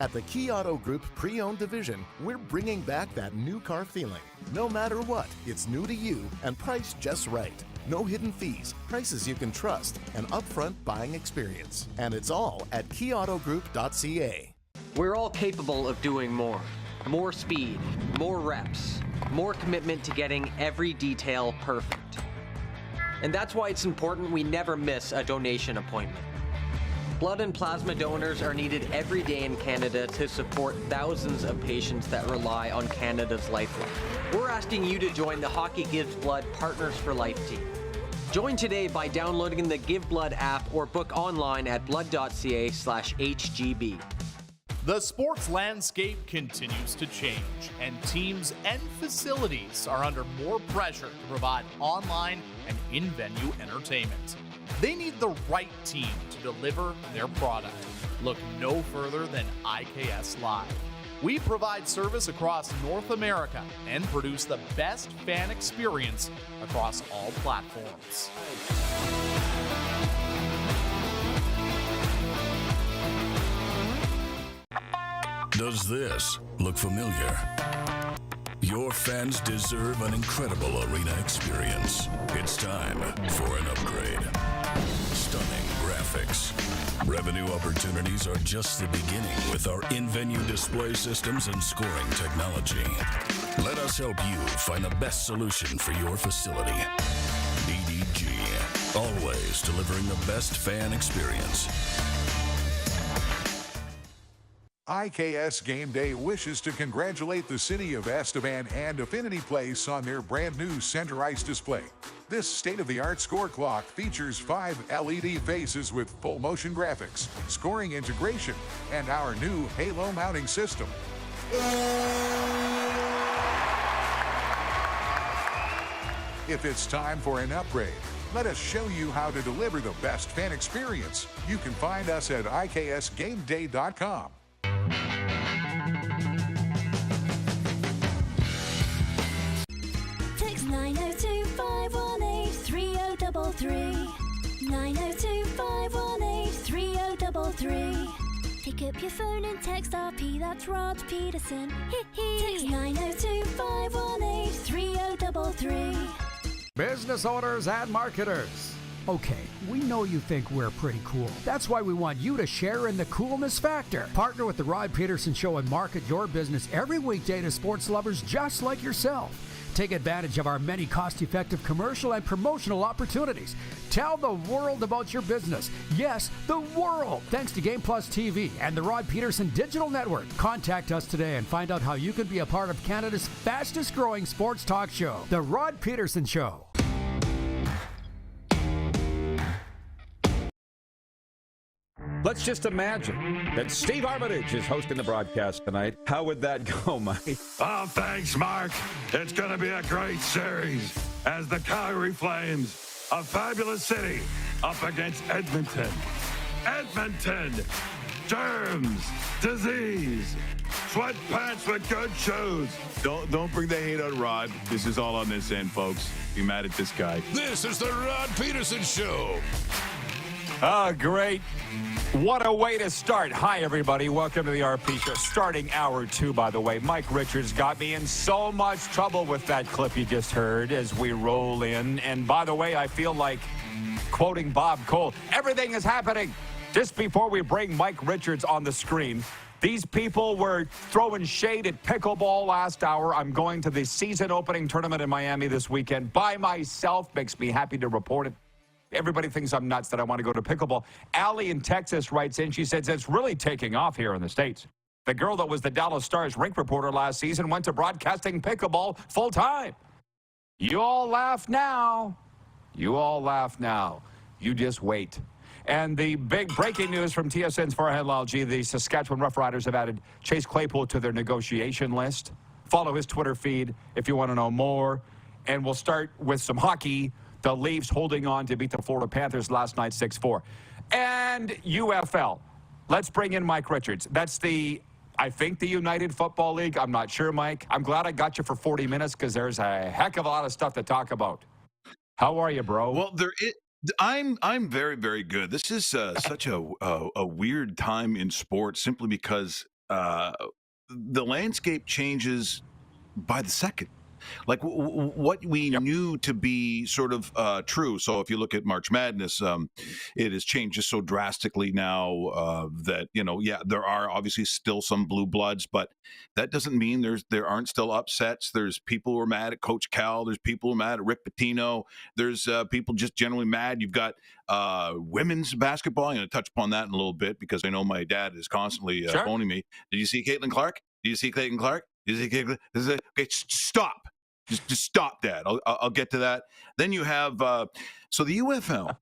At the Key Auto Group Pre-Owned Division, we're bringing back that new car feeling. No matter what, it's new to you and priced just right. No hidden fees, prices you can trust, and upfront buying experience. And it's all at keyautogroup.ca. We're all capable of doing more. More speed, more reps, more commitment to getting every detail perfect. And that's why it's important we never miss a donation appointment. Blood and plasma donors are needed every day in Canada to support thousands of patients that rely on Canada's lifeline. We're asking you to join the Hockey Gives Blood Partners for Life team. Join today by downloading the Give Blood app or book online at blood.ca/HGB. The sports landscape continues to change, and teams and facilities are under more pressure to provide online and in-venue entertainment. They need the right team to deliver their product. Look no further than IKS Live. We provide service across North America and produce the best fan experience across all platforms. Does this look familiar? Your fans deserve an incredible arena experience. It's time for an upgrade. Stunning graphics. Revenue opportunities are just the beginning with our in-venue display systems and scoring technology. Let us help you find the best solution for your facility. BDG, always delivering the best fan experience. IKS Game Day wishes to congratulate the city of Estevan and Affinity Place on their brand new center ice display. This state-of-the-art score clock features 5 LED faces with full motion graphics, scoring integration, and our new Halo mounting system. If it's time for an upgrade, let us show you how to deliver the best fan experience. You can find us at iksgameday.com. Text 902-518-3033. 902-518-3033. Pick up your phone and text RP, that's Rod Pedersen. Text 902-518-3033. Business owners and marketers. Okay, we know you think we're pretty cool. That's why we want you to share in the coolness factor. Partner with the Rod Pedersen Show and market your business every weekday to sports lovers just like yourself. Take advantage of our many cost-effective commercial and promotional opportunities. Tell the world about your business. Yes, the world. Thanks to Game Plus TV and the Rod Pedersen Digital Network. Contact us today and find out how you can be a part of Canada's fastest-growing sports talk show, The Rod Pedersen Show. Let's just imagine that Steve Armitage is hosting the broadcast tonight. How would that go, Mike? Oh, thanks, Mark. It's going to be a great series as the Calgary Flames, a fabulous city, up against Edmonton. Edmonton! Germs, disease, sweatpants with good shoes. Don't bring the hate on Rod. This is all on this end, folks. Be mad at this guy. This is the Rod Pedersen Show. Ah, great. What a way to start. Hi, everybody. Welcome to the RP Show. Starting hour 2, by the way. Mike Richards got me in so much trouble with that clip you just heard as we roll in. And by the way, I feel like quoting Bob Cole. Everything is happening just before we bring Mike Richards on the screen. These people were throwing shade at pickleball last hour. I'm going to the season opening tournament in Miami this weekend by myself. Makes me happy to report it. Everybody thinks I'm nuts that I want to go to pickleball. Allie in Texas writes in, she says, it's really taking off here in the States. The girl that was the Dallas Stars rink reporter last season went to broadcasting pickleball full time. You all laugh now. You all laugh now. You just wait. And the big breaking news from TSN's Farhan Lalji, the Saskatchewan Roughriders have added Chase Claypool to their negotiation list. Follow his Twitter feed if you want to know more. And we'll start with some hockey. The Leafs holding on to beat the Florida Panthers last night 6-4. And UFL. Let's bring in Mike Richards. That's I think the United Football League. I'm not sure, Mike. I'm glad I got you for 40 minutes because there's a heck of a lot of stuff to talk about. How are you, bro? Well, I'm very, very good. This is such a weird time in sports simply because the landscape changes by the second. like what we knew to be sort of true. So if you look at March Madness, it has changed just so drastically now that, there are obviously still some blue bloods, but that doesn't mean there aren't still upsets. There's people who are mad at Coach Cal. There's people who are mad at Rick Pitino. There's people just generally mad. You've got women's basketball. I'm going to touch upon that in a little bit because I know my dad is constantly phoning me. Did you see Caitlin Clark? Did you see Clayton Clark? Did you see Caitlin? Okay, stop. Just stop, Dad. I'll get to that. Then you have so the UFL.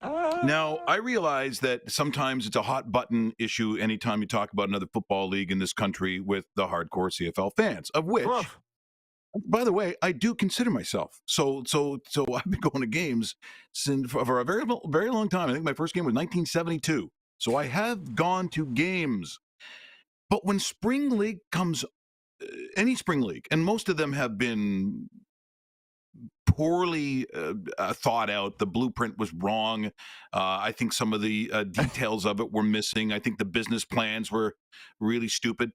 Now, I realize that sometimes it's a hot button issue anytime you talk about another football league in this country with the hardcore CFL fans, of which, by the way, I do consider myself. So I've been going to games for a very, very long time. I think my first game was 1972. So I have gone to games. But when spring league comes, any spring league, and most of them have been poorly thought out. The blueprint was wrong. I think some of the details of it were missing. I think the business plans were really stupid.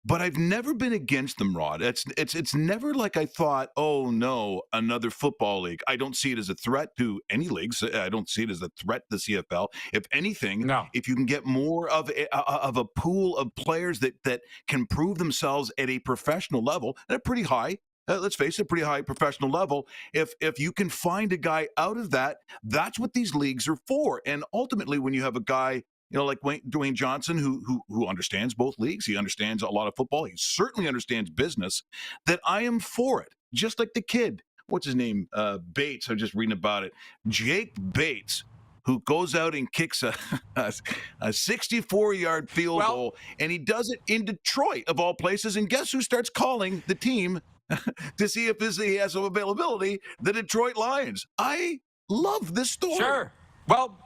But I've never been against them, Rod. It's never like I thought, oh no, another football league. I don't see it as a threat to any leagues. I don't see it as a threat to the CFL. If anything, if you can get more of a pool of players that can prove themselves at a professional level, at a pretty high, let's face it, pretty high professional level. If you can find a guy out of that, that's what these leagues are for. And ultimately, when you have a guy, like Dwayne Johnson, who understands both leagues, he understands a lot of football. He certainly understands business. That I am for it. Just like the kid, what's his name? Bates. I'm just reading about it. Jake Bates, who goes out and kicks a 64-yard field goal, and he does it in Detroit, of all places. And guess who starts calling the team to see if he has some availability? The Detroit Lions. I love this story. Sure. Well.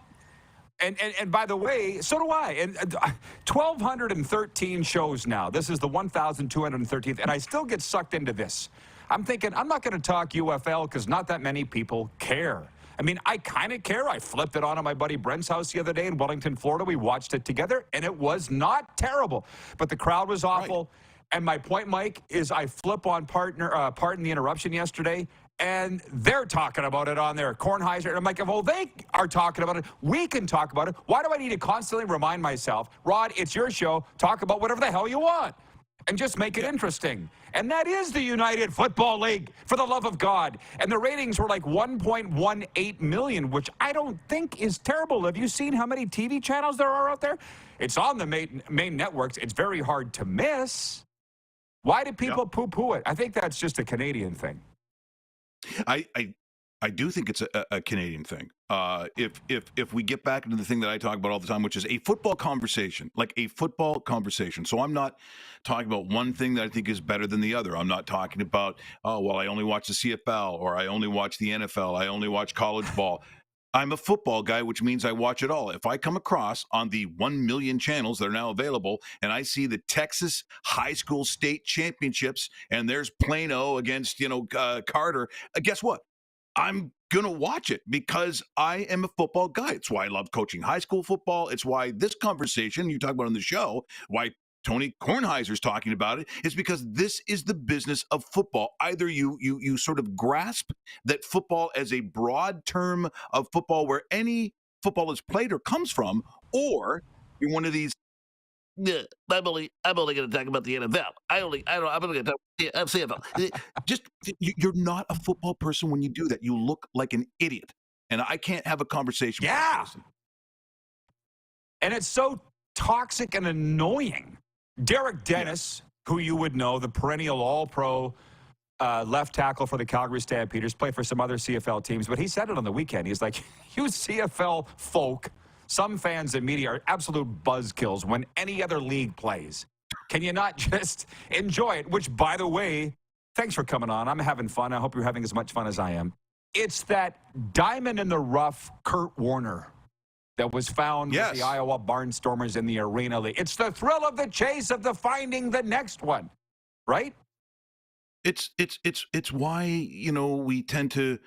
And by the way, so do I. And 1,213 shows now. This is the 1,213th, and I still get sucked into this. I'm thinking, I'm not going to talk UFL because not that many people care. I mean, I kind of care. I flipped it on at my buddy Brent's house the other day in Wellington, Florida. We watched it together, and it was not terrible. But the crowd was awful. Right. And my point, Mike, is I flip on Pardon the Interruption yesterday, and they're talking about it on there. Kornheiser. And I'm like, well, they are talking about it. We can talk about it. Why do I need to constantly remind myself, Rod, it's your show. Talk about whatever the hell you want. And just make it interesting. And that is the United Football League, for the love of God. And the ratings were like 1.18 million, which I don't think is terrible. Have you seen how many TV channels there are out there? It's on the main networks. It's very hard to miss. Why do people poo-poo it? I think that's just a Canadian thing. I do think it's a Canadian thing. If we get back into the thing that I talk about all the time, which is a football conversation, like a football conversation. So I'm not talking about one thing that I think is better than the other. I'm not talking about, oh, well, I only watch the CFL, or I only watch the NFL. I only watch college ball. I'm a football guy, which means I watch it all. If I come across on the 1 million channels that are now available, and I see the Texas high school state championships, and there's Plano against, Carter, guess what? I'm going to watch it because I am a football guy. It's why I love coaching high school football. It's why this conversation you talk about on the show, why Tony Kornheiser's talking about it, is because this is the business of football. Either you sort of grasp that football as a broad term of football where any football is played or comes from, or you're one of these. Yeah, I'm only going to talk about the NFL. I'm only going to talk about CFL. Just you're not a football person when you do that. You look like an idiot, and I can't have a conversation. With that person. And it's so toxic and annoying. Derek Dennis, who you would know, the perennial All-Pro left tackle for the Calgary Stampeders, played for some other CFL teams, but he said it on the weekend. He's like, you CFL folk, some fans and media are absolute buzzkills when any other league plays. Can you not just enjoy it? Which, by the way, thanks for coming on. I'm having fun. I hope you're having as much fun as I am. It's that diamond in the rough Kurt Warner that was found with the Iowa Barnstormers in the Arena League. It's the thrill of the chase of the finding the next one, right? It's why, we tend to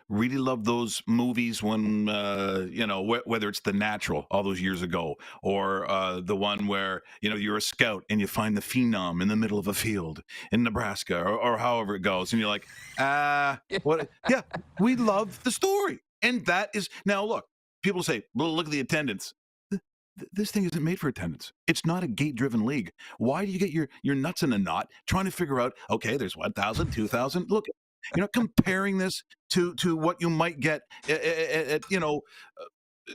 really love those movies when, whether it's The Natural all those years ago, or the one where, you're a scout and you find the phenom in the middle of a field in Nebraska, or however it goes. And you're like, what? Yeah, we love the story. And that is, now look, people say, well, look at the attendance. This thing isn't made for attendance. It's not a gate-driven league. Why do you get your nuts in a knot trying to figure out, okay, there's 1,000, 2,000. Look, you're not comparing this to what you might get at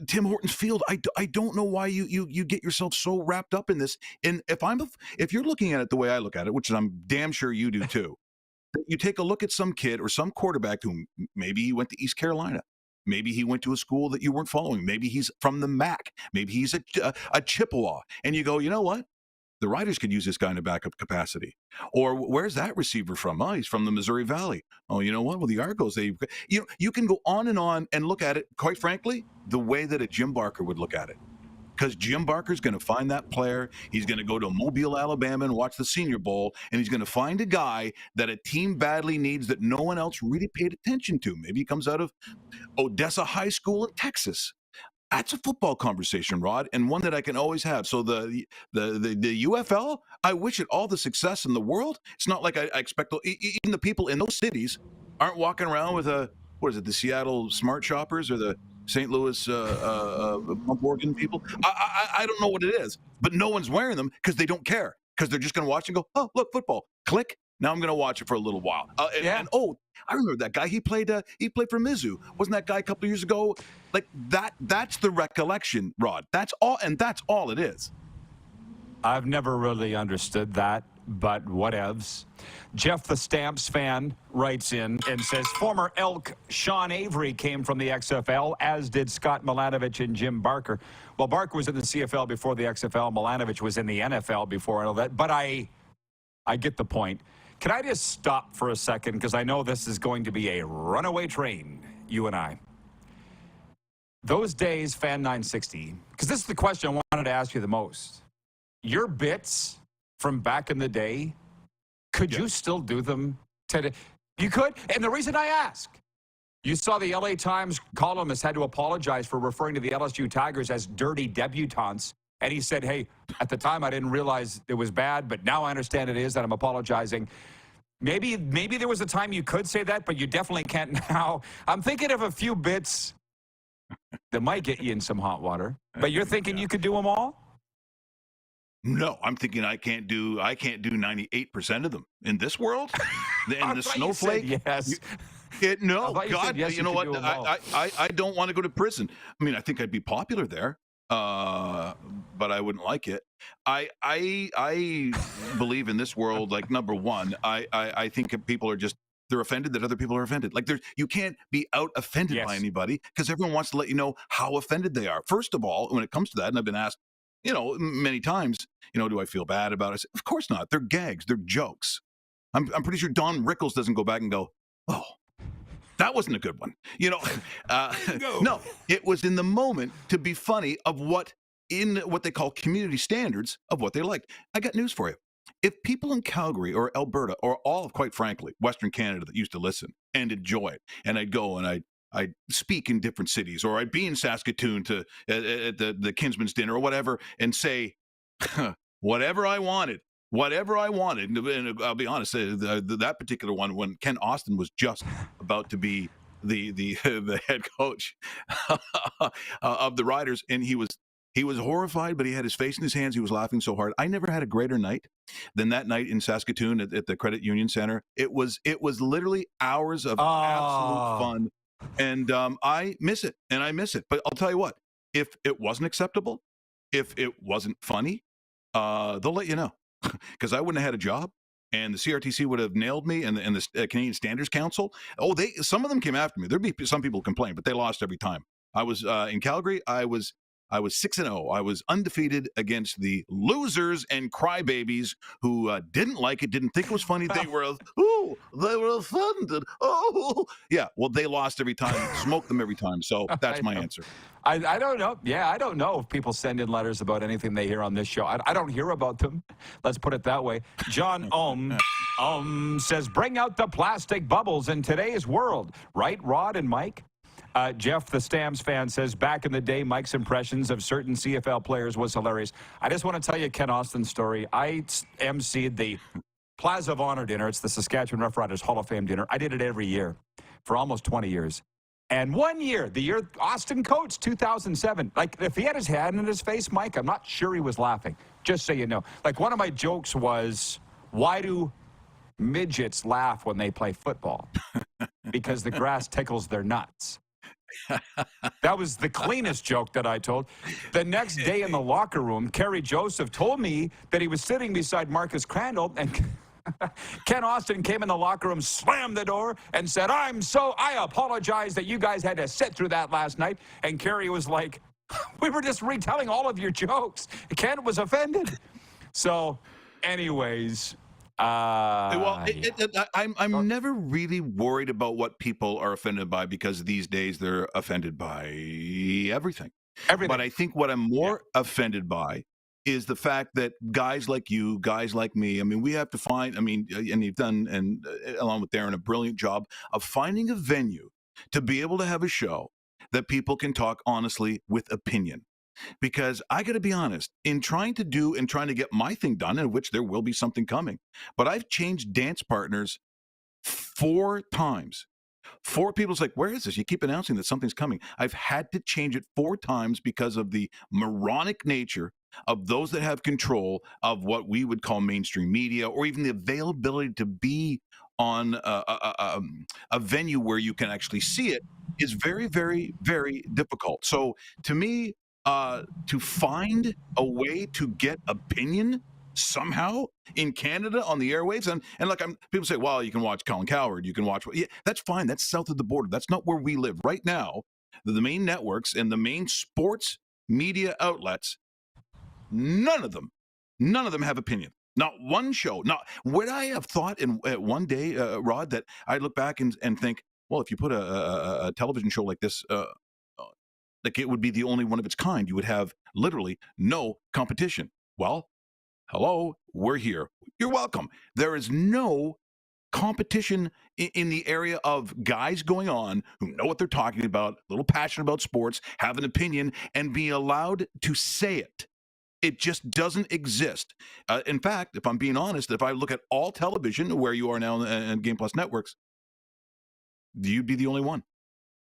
Tim Hortons Field. I don't know why you get yourself so wrapped up in this. And if you're looking at it the way I look at it, which I'm damn sure you do too, you take a look at some kid or some quarterback who maybe he went to East Carolina. Maybe he went to a school that you weren't following. Maybe he's from the MAC. Maybe he's a Chippewa. And you go, you know what? The Riders could use this guy in a backup capacity. Or where's that receiver from? Oh, he's from the Missouri Valley. Oh, you know what? Well, the Argos, you can go on and look at it, quite frankly, the way that a Jim Barker would look at it. Because Jim Barker's going to find that player. He's going to go to Mobile, Alabama and watch the Senior Bowl, and he's going to find a guy that a team badly needs that no one else really paid attention to. Maybe he comes out of Odessa High School in Texas. That's a football conversation, Rod, and one that I can always have. So the UFL, I wish it all the success in the world. It's not like I expect even the people in those cities aren't walking around with the Seattle Smart Shoppers or the St. Louis pump organ people. I don't know what it is, but no one's wearing them because they don't care, because they're just going to watch and go, oh, look, football, click. Now I'm going to watch it for a little while. And I remember that guy. He played for Mizzou. Wasn't that guy a couple of years ago? Like that. That's the recollection, Rod. That's all, and that's all it is. I've never really understood that, but whatevs. Jeff the Stamps fan writes in and says, former Elk Sean Avery came from the XFL, as did Scott Milanovich and Jim Barker. Well, Barker was in the CFL before the XFL. Milanovich was in the NFL before all that. But I get the point. Can I just stop for a second? Because I know this is going to be a runaway train, you and I. Those days, Fan 960, because this is the question I wanted to ask you the most. Your bits from back in the day, could you still do them today? You could? And the reason I ask, you saw the LA Times columnist had to apologize for referring to the LSU Tigers as dirty debutantes. And he said, hey, at the time I didn't realize it was bad, but now I understand it is, and I'm apologizing. Maybe there was a time you could say that, but you definitely can't now. I'm thinking of a few bits that might get you in some hot water. But you're thinking you could do them all? No, I'm thinking I can't do 98% of them in this world. In the snowflake. Yes. No, God, yes, you know what? I don't want to go to prison. I mean, I think I'd be popular there, but I wouldn't like it. I believe in this world, like, number one, I think people are just, they're offended that other people are offended. Like, you can't be out offended by anybody, because everyone wants to let you know how offended they are. First of all, when it comes to that, and I've been asked, many times, do I feel bad about it? I say, of course not. They're gags. They're jokes. I'm pretty sure Don Rickles doesn't go back and go, oh, that wasn't a good one. No, it was in the moment to be funny of what they call community standards of what they liked. I got news for you. If people in Calgary or Alberta or all of, quite frankly, Western Canada that used to listen and enjoy it, and I'd go and I'd speak in different cities, or I'd be in Saskatoon at the Kinsman's dinner or whatever, and say whatever I wanted. And I'll be honest, that particular one, when Ken Austin was just about to be the head coach of the Riders, and he was horrified, but he had his face in his hands. He was laughing so hard. I never had a greater night than that night in Saskatoon at the Credit Union Center. It was literally hours of absolute fun. And I miss it, But I'll tell you what, if it wasn't acceptable, if it wasn't funny, they'll let you know, because I wouldn't have had a job, and the CRTC would have nailed me, and the Canadian Standards Council. Oh, some of them came after me. There'd be some people complain, but they lost every time. I was in Calgary. I was I was 6-0. I was undefeated against the losers and crybabies who didn't like it, didn't think it was funny. They were, they were offended. Oh, yeah. Well, they lost every time, smoked them every time. So that's my answer. I don't know. Yeah, I don't know if people send in letters about anything they hear on this show. I don't hear about them. Let's put it that way. John says, bring out the plastic bubbles in today's world. Right, Rod and Mike? Jeff, the Stamps fan, says, back in the day, Mike's impressions of certain CFL players was hilarious. I just want to tell you Ken Austin's story. I emceed the Plaza of Honor dinner. It's the Saskatchewan Roughriders Hall of Fame dinner. I did it every year for almost 20 years. And one year, the year Austin coached, 2007, like if he had his hand in his face, Mike, I'm not sure he was laughing, just so you know. Like one of my jokes was, why do midgets laugh when they play football? Because the grass tickles their nuts. That was the cleanest joke that I told. The next day in the locker room, Kerry Joseph told me that he was sitting beside Marcus Crandall, and Ken Austin came in the locker room, slammed the door, and said, I apologize that you guys had to sit through that last night. And Kerry was like, we were just retelling all of your jokes. Ken was offended. So, anyways... I'm never really worried about what people are offended by, because these days they're offended by everything. But I think what I'm more offended by is the fact that guys like you, guys like me, I mean, we have to find, and you've done, and along with Darren, a brilliant job of finding a venue to be able to have a show that people can talk honestly with opinion. Because I got to be honest, in trying to get my thing done, in which there will be something coming, but I've changed dance partners 4 times. 4 people's like, where is this? You keep announcing that something's coming. I've had to change it 4 times because of the moronic nature of those that have control of what we would call mainstream media, or even the availability to be on a venue where you can actually see it is very, very, very difficult. So to me, to find a way to get opinion somehow in Canada on the airwaves, and like people say, well, you can watch Colin Cowherd, you can watch, yeah, that's fine, that's south of the border, that's not where we live right now. The main networks and the main sports media outlets, none of them have opinion. Not one show. Not would I have thought in one day, Rod, that I look back and think, well, if you put a television show like this, like it would be the only one of its kind. You would have literally no competition. Well, hello, we're here. You're welcome. There is no competition in the area of guys going on who know what they're talking about, a little passionate about sports, have an opinion, and be allowed to say it. It just doesn't exist. In fact, if I'm being honest, if I look at all television, where you are now in Game Plus networks, you'd be the only one.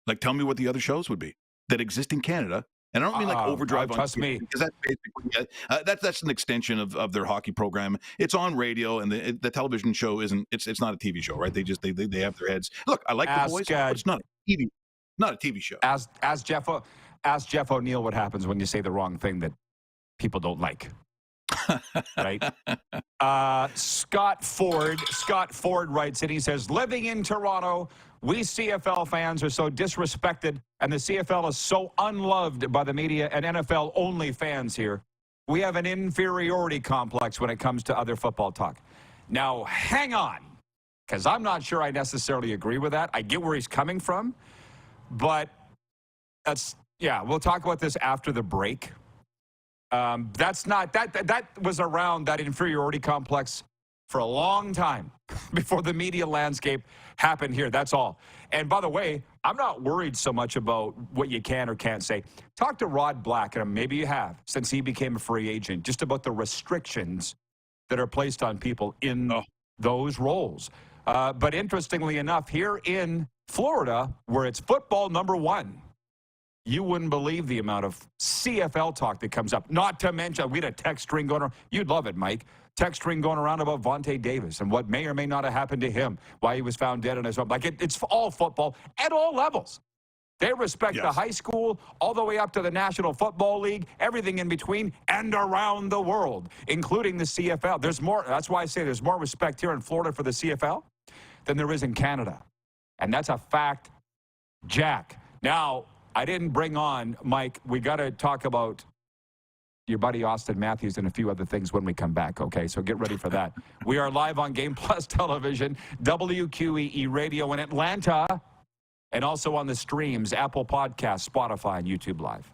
Like, tell me what the other shows would be that exist in Canada. And I don't mean like Overdrive on TV, because that's basically that's an extension of their hockey program. It's on radio, and the television show isn't. It's not a TV show, right? They have their heads. Look, I like the boys, but it's not a TV show. Ask Jeff O'Neill what happens when you say the wrong thing that people don't like. Right? Scott Ford writes in. He says, living in Toronto, we CFL fans are so disrespected, and the CFL is so unloved by the media and NFL only fans here. We have an inferiority complex when it comes to other football talk. Now, hang on, because I'm not sure I necessarily agree with that. I get where he's coming from, but we'll talk about this after the break. That was around, that inferiority complex, for a long time before the media landscape happened here. That's all. And by the way, I'm not worried so much about what you can or can't say. Talk to Rod Black, and maybe you have, since he became a free agent, just about the restrictions that are placed on people in those roles. But interestingly enough, here in Florida, where it's football #1, you wouldn't believe the amount of CFL talk that comes up. Not to mention, we had a text string going around. You'd love it, Mike. Text string going around about Vontae Davis and what may or may not have happened to him, why he was found dead on his own. Like, it's all football at all levels. They respect the high school all the way up to the National Football League, everything in between and around the world, including the CFL. There's more. That's why I say there's more respect here in Florida for the CFL than there is in Canada. And that's a fact, Jack. Now, I didn't bring on, Mike, we got to talk about your buddy Austin Matthews and a few other things when we come back, okay? So get ready for that. We are live on Game Plus Television, WQEE Radio in Atlanta, and also on the streams, Apple Podcasts, Spotify, and YouTube Live.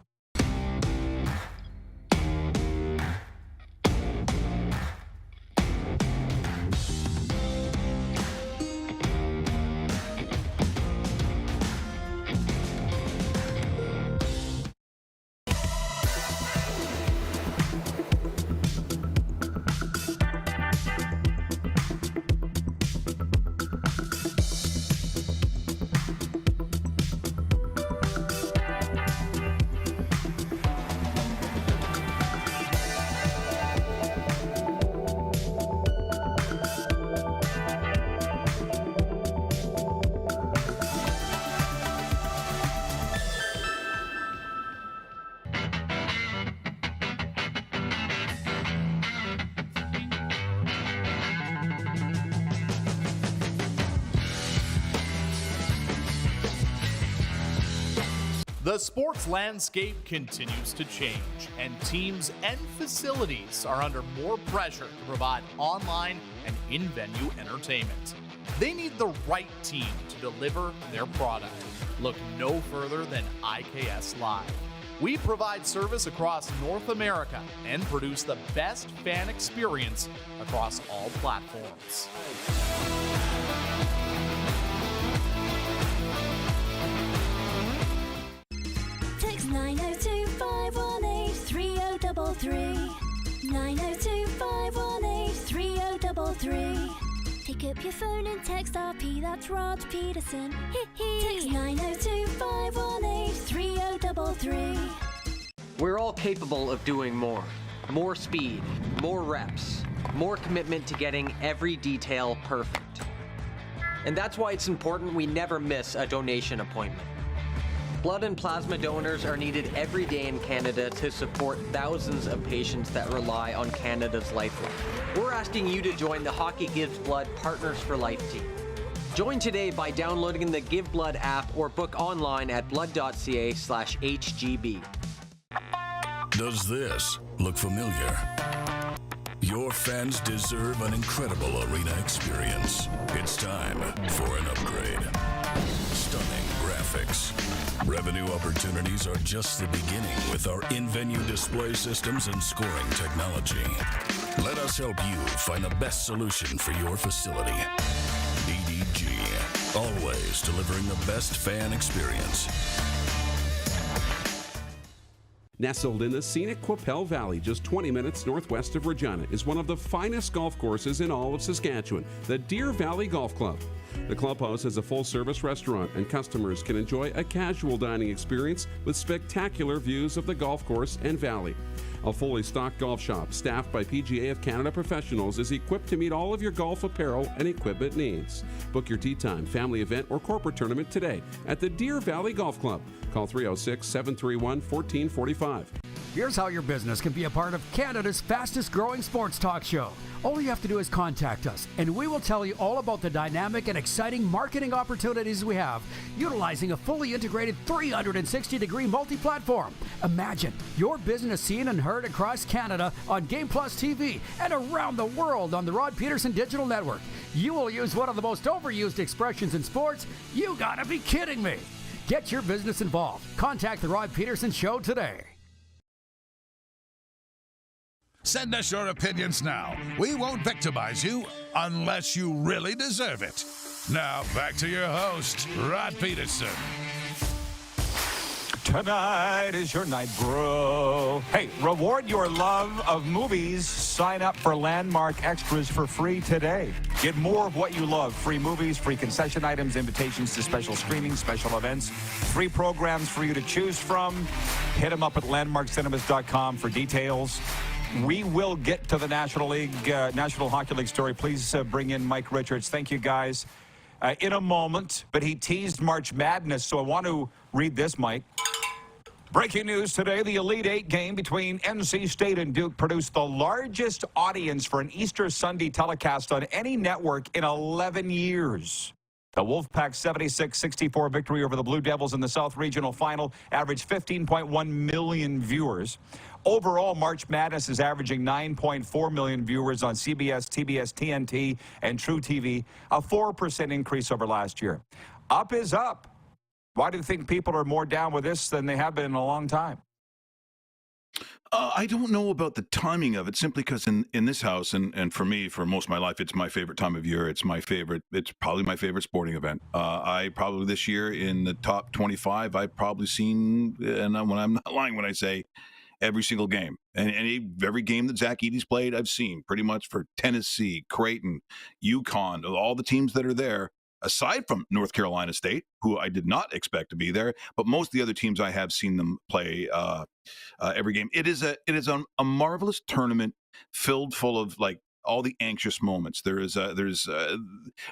The sports landscape continues to change, and teams and facilities are under more pressure to provide online and in-venue entertainment. They need the right team to deliver their product. Look no further than IKS Live. We provide service across North America and produce the best fan experience across all platforms. Text 902-518-3033. 902-518-3033. Pick up your phone and text RP, that's Rod Pedersen. Text 902-518-3033. We're all capable of doing more. More speed, more reps, more commitment to getting every detail perfect. And that's why it's important we never miss a donation appointment. Blood and plasma donors are needed every day in Canada to support thousands of patients that rely on Canada's lifeline. We're asking you to join the Hockey Gives Blood Partners for Life team. Join today by downloading the Give Blood app or book online at blood.ca/HGB. Does this look familiar? Your fans deserve an incredible arena experience. It's time for an upgrade. Stunning graphics. Revenue opportunities are just the beginning with our in-venue display systems and scoring technology. Let us help you find the best solution for your facility. EDG, always delivering the best fan experience. Nestled in the scenic Qu'Appelle Valley, just 20 minutes northwest of Regina, is one of the finest golf courses in all of Saskatchewan, the Deer Valley Golf Club. The clubhouse has a full-service restaurant, and customers can enjoy a casual dining experience with spectacular views of the golf course and valley. A fully stocked golf shop, staffed by PGA of Canada professionals, is equipped to meet all of your golf apparel and equipment needs. Book your tee time, family event, or corporate tournament today at the Deer Valley Golf Club. Call 306-731-1445. Here's how your business can be a part of Canada's fastest growing sports talk show. All you have to do is contact us, and we will tell you all about the dynamic and exciting marketing opportunities we have, utilizing a fully integrated 360-degree multi-platform. Imagine your business seen and heard across Canada on Game Plus TV and around the world on the Rod Pedersen Digital Network. You will use one of the most overused expressions in sports. You gotta be kidding me. Get your business involved. Contact the Rod Pedersen Show today. Send us your opinions now. We won't victimize you unless you really deserve it. Now, back to your host, Rod Pedersen. Tonight is your night, bro. Hey, reward your love of movies. Sign up for Landmark Extras for free today. Get more of what you love. Free movies, free concession items, invitations to special screenings, special events, free programs for you to choose from. Hit them up at landmarkcinemas.com for details. We will get to the National Hockey League story. Please bring in Mike Richards. Thank you, guys. In a moment, but he teased March Madness, so I want to read this, Mike. Breaking news today, the Elite Eight game between NC State and Duke produced the largest audience for an Easter Sunday telecast on any network in 11 years. The Wolfpack 76-64 victory over the Blue Devils in the South Regional Final averaged 15.1 million viewers. Overall, March Madness is averaging 9.4 million viewers on CBS, TBS, TNT, and True TV, a 4% increase over last year. Up is up. Why do you think people are more down with this than they have been in a long time? I don't know about the timing of it, simply because in this house, and for me, for most of my life, it's my favorite time of year. It's probably my favorite sporting event. I probably this year in the top 25, I've probably seen, and when I'm not lying when I say every single game. And every game that Zach Edey's played, I've seen pretty much for Tennessee, Creighton, UConn, all the teams that are there. Aside from North Carolina State, who I did not expect to be there, but most of the other teams I have seen them play every game. It is a marvelous tournament filled full of like all the anxious moments. There's that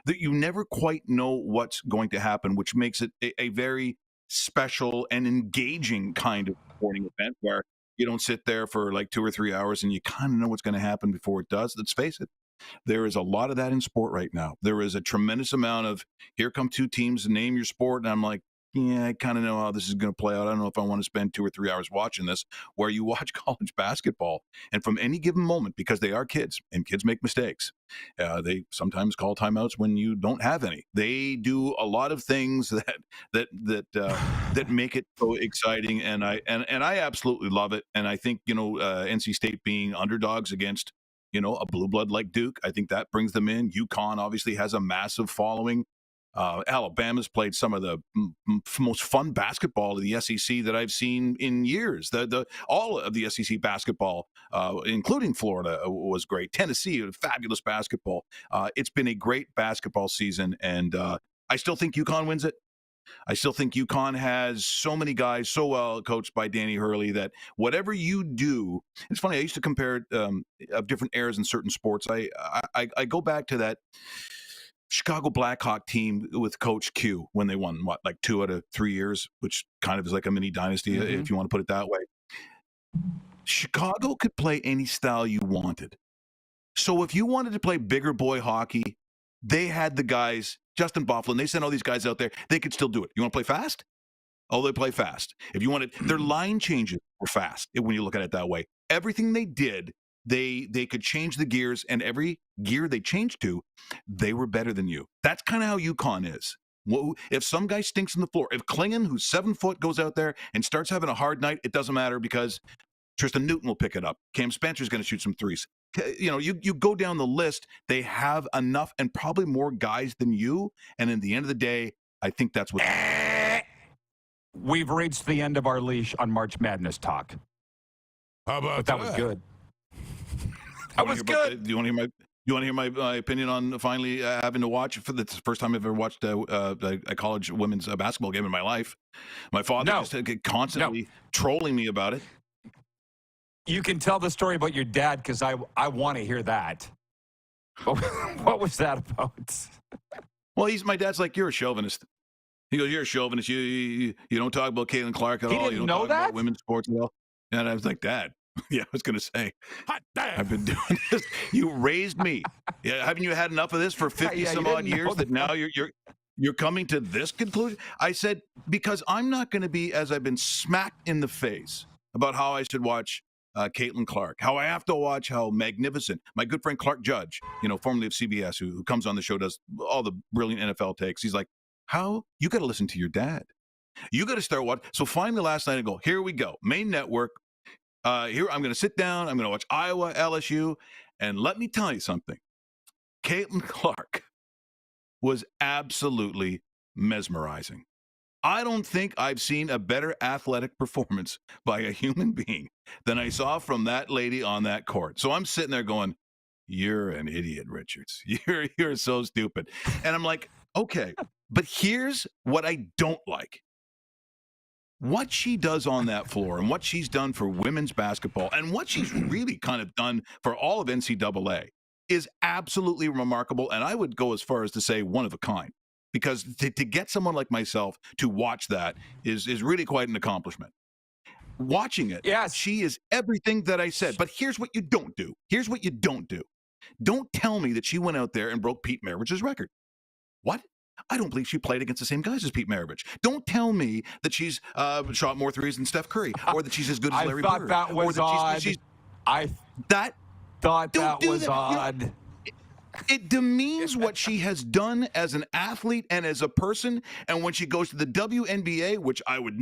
you never quite know what's going to happen, which makes it a very special and engaging kind of sporting event where you don't sit there for like 2 or 3 hours and you kind of know what's going to happen before it does. Let's face it. There is a lot of that in sport right now. There is a tremendous amount of, here come two teams, name your sport. And I'm like, yeah, I kind of know how this is going to play out. I don't know if I want to spend 2 or 3 hours watching this, where you watch college basketball. And from any given moment, because they are kids and kids make mistakes, they sometimes call timeouts when you don't have any. They do a lot of things that make it so exciting. And I absolutely love it. And I think, NC State being underdogs against, a blue blood like Duke, I think that brings them in. UConn obviously has a massive following. Alabama's played some of the most fun basketball in the SEC that I've seen in years. All of the SEC basketball, including Florida, was great. Tennessee, fabulous basketball. It's been a great basketball season, and I still think UConn wins it. I still think UConn has so many guys so well coached by Danny Hurley that whatever you do, it's funny. I used to compare of different eras in certain sports. I go back to that Chicago Blackhawk team with Coach Q when they won like 2 out of 3 years, which kind of is like a mini dynasty, if you want to put it that way. Chicago could play any style you wanted. So if you wanted to play bigger boy hockey, they had the guys, Justin Byfuglien, they sent all these guys out there. They could still do it. You want to play fast? Oh, they play fast. If you wanted, their line changes were fast when you look at it that way. Everything they did, they could change the gears, and every gear they changed to, they were better than you. That's kind of how UConn is. If some guy stinks on the floor, if Klingon, who's 7 foot, goes out there and starts having a hard night, it doesn't matter because Tristan Newton will pick it up. Cam Spencer's going to shoot some threes. You go down the list, they have enough and probably more guys than you. And in the end of the day, I think that's what. We've reached the end of our leash on March Madness talk. How about but that was good. That was good. Do you want to hear my opinion on finally having to watch for the first time I've ever watched a college women's basketball game in my life? My father just constantly trolling me about it. You can tell the story about your dad because I want to hear that. What was that about? Well, my dad's like, you're a chauvinist. He goes, you're a chauvinist. You don't talk about Caitlin Clark at all. You don't talk about women's sports at all. And I was like, Dad, yeah, I was going to say, I've been doing this. You raised me. Yeah, haven't you had enough of this for 50 some odd years that now you're coming to this conclusion? I said, because I'm not going to be, as I've been smacked in the face about how I should watch Caitlin Clark, how I have to watch how magnificent my good friend Clark Judge, formerly of CBS, who comes on the show, does all the brilliant NFL takes. He's like, how? You got to listen to your dad. You got to start watching. So finally last night I go, here we go. Main network. Here I'm going to sit down. I'm going to watch Iowa, LSU. And let me tell you something. Caitlin Clark was absolutely mesmerizing. I don't think I've seen a better athletic performance by a human being than I saw from that lady on that court. So I'm sitting there going, you're an idiot, Richards. You're so stupid. And I'm like, okay, but here's what I don't like. What she does on that floor and what she's done for women's basketball and what she's really kind of done for all of NCAA is absolutely remarkable. And I would go as far as to say one of a kind. Because to get someone like myself to watch that is really quite an accomplishment. Watching it, she is everything that I said. But here's what you don't do. Here's what you don't do. Don't tell me that she went out there and broke Pete Maravich's record. What? I don't believe she played against the same guys as Pete Maravich. Don't tell me that she's shot more threes than Steph Curry, or that she's as good as Larry Bird. I thought that was odd. I thought that was odd. It demeans what she has done as an athlete and as a person. And when she goes to the WNBA, which I would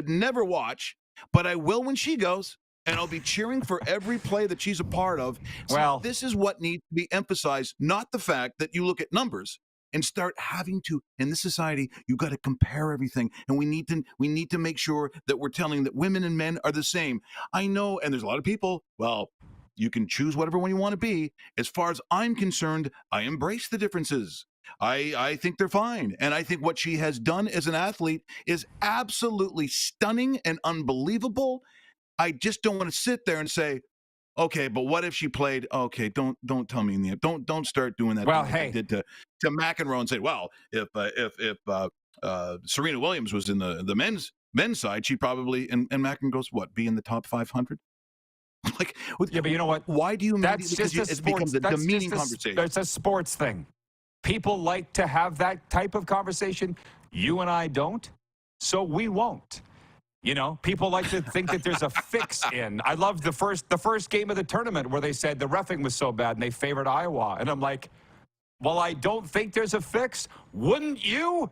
never watch, but I will when she goes, and I'll be cheering for every play that she's a part of. So well, this is what needs to be emphasized, not the fact that you look at numbers and start having to, in this society, you got to compare everything. And we need to make sure that we're telling that women and men are the same. I know, and there's a lot of people, well, you can choose whatever one you want to be. As far as I'm concerned, I embrace the differences. I think they're fine. And I think what she has done as an athlete is absolutely stunning and unbelievable. I just don't want to sit there and say, okay, but what if she played? Okay, don't tell me in the end. Don't start doing that. Well, like hey, I did to McEnroe and say, well, if Serena Williams was in the men's side, she probably and McEnroe goes, what, be in the top 500? Like, yeah, but you know what? Why do you? That's just it becomes a demeaning conversation. It's a sports thing. People like to have that type of conversation. You and I don't, so we won't. You know, people like to think that there's a fix in. I love the first game of the tournament where they said the reffing was so bad and they favored Iowa, and I'm like, well, I don't think there's a fix. Wouldn't you?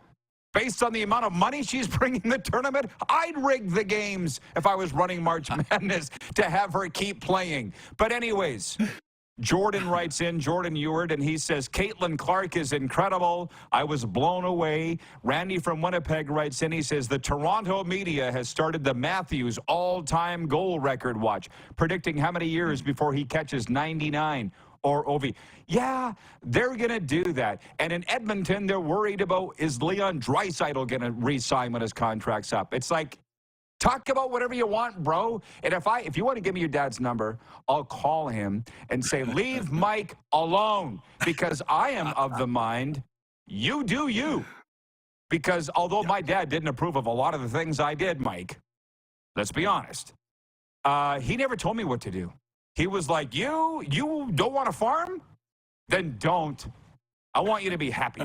Based on the amount of money she's bringing the tournament, I'd rig the games if I was running March Madness to have her keep playing. But anyways, Jordan writes in, Jordan Ewart, and he says, Caitlin Clark is incredible. I was blown away. Randy from Winnipeg writes in, he says, the Toronto media has started the Matthews all-time goal record watch, predicting how many years before he catches 99. Or Ovi. Yeah, they're going to do that. And in Edmonton, they're worried about, is Leon Draisaitl going to re-sign when his contract's up? It's like, talk about whatever you want, bro. And if you want to give me your dad's number, I'll call him and say, leave Mike alone. Because I am of the mind, you do you. Because although my dad didn't approve of a lot of the things I did, Mike, let's be honest, he never told me what to do. He was like, you don't want to farm? Then don't. I want you to be happy.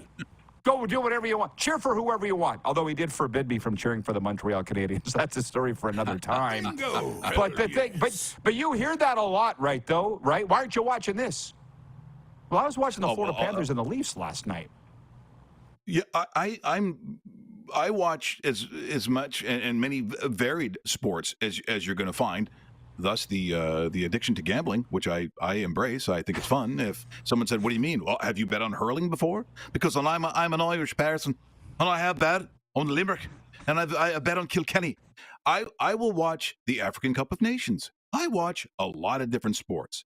Go do whatever you want. Cheer for whoever you want. Although he did forbid me from cheering for the Montreal Canadiens. That's a story for another time. But the thing, but you hear that a lot, right, though, right? Why aren't you watching this? Well, I was watching the Florida Panthers and the Leafs last night. Yeah, I watch as much and many varied sports as you're going to find. Thus, the addiction to gambling, which I embrace. I think it's fun. If someone said, "What do you mean?" Well, have you bet on hurling before? Because I'm an Irish person, and I have bet on Limerick, and I bet on Kilkenny. I will watch the African Cup of Nations. I watch a lot of different sports,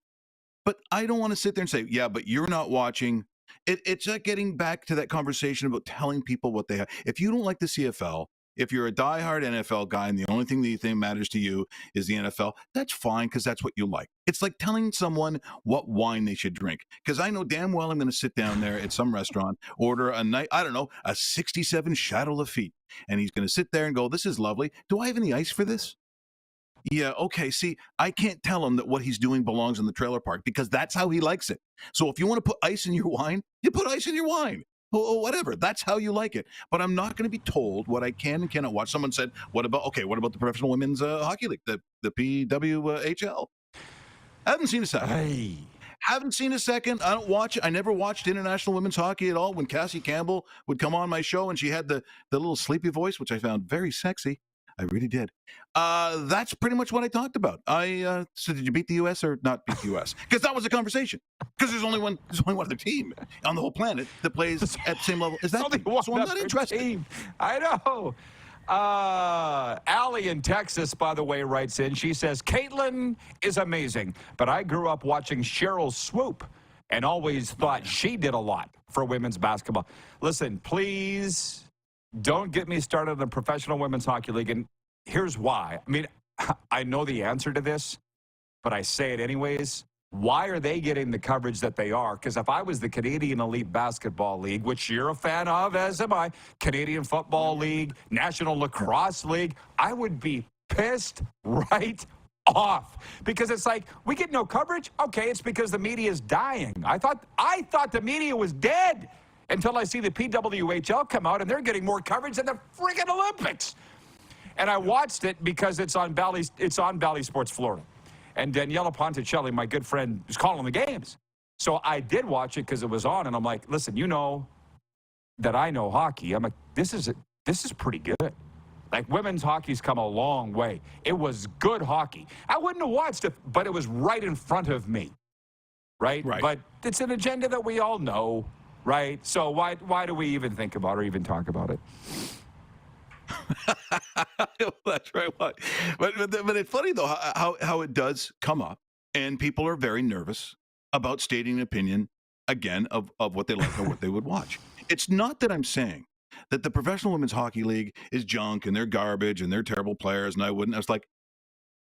but I don't want to sit there and say, "Yeah, but you're not watching." It's like getting back to that conversation about telling people what they have. If you don't like the CFL. If you're a diehard NFL guy and the only thing that you think matters to you is the NFL, that's fine because that's what you like. It's like telling someone what wine they should drink. Because I know damn well I'm going to sit down there at some restaurant, order a 67 Chateau Lafite. And he's going to sit there and go, this is lovely. Do I have any ice for this? Yeah, okay. See, I can't tell him that what he's doing belongs in the trailer park because that's how he likes it. So if you want to put ice in your wine, you put ice in your wine. Oh, whatever. That's how you like it. But I'm not going to be told what I can and cannot watch. Someone said, what about the Professional Women's Hockey League, the PWHL? I haven't seen a second. Hey. Haven't seen a second. I don't watch it. I never watched international women's hockey at all. When Cassie Campbell would come on my show and she had the little sleepy voice, which I found very sexy. I really did. That's pretty much what I talked about. So did you beat the U.S. or not beat the U.S.? Because that was a conversation. Because there's only one other team on the whole planet that plays at the same level as that team. So I'm not interested. Team. I know. Allie in Texas, by the way, writes in. She says, Caitlin is amazing, but I grew up watching Cheryl Swoop and always thought she did a lot for women's basketball. Listen, please don't get me started on the Professional Women's Hockey League, and here's why. I mean, I know the answer to this, but I say it anyways. Why are they getting the coverage that they are? Because if I was the Canadian Elite Basketball League, which you're a fan of, as am I, Canadian Football League, National Lacrosse League, I would be pissed right off. Because it's like, we get no coverage? Okay, it's because the media is dying. I thought the media was dead. until I see the PWHL come out, and they're getting more coverage than the friggin' Olympics. And I watched it because it's on Bally Sports Florida. And Daniela Ponticelli, my good friend, is calling the games. So I did watch it because it was on, and I'm like, listen, you know that I know hockey. I'm like, this is pretty good. Like, women's hockey's come a long way. It was good hockey. I wouldn't have watched it, but it was right in front of me, right? But it's an agenda that we all know, right? So why do we even think about or even talk about it? That's right. But it's funny, though, how it does come up, and people are very nervous about stating an opinion, again, of what they like or what they would watch. It's not that I'm saying that the Professional Women's Hockey League is junk and they're garbage and they're terrible players, and I was like,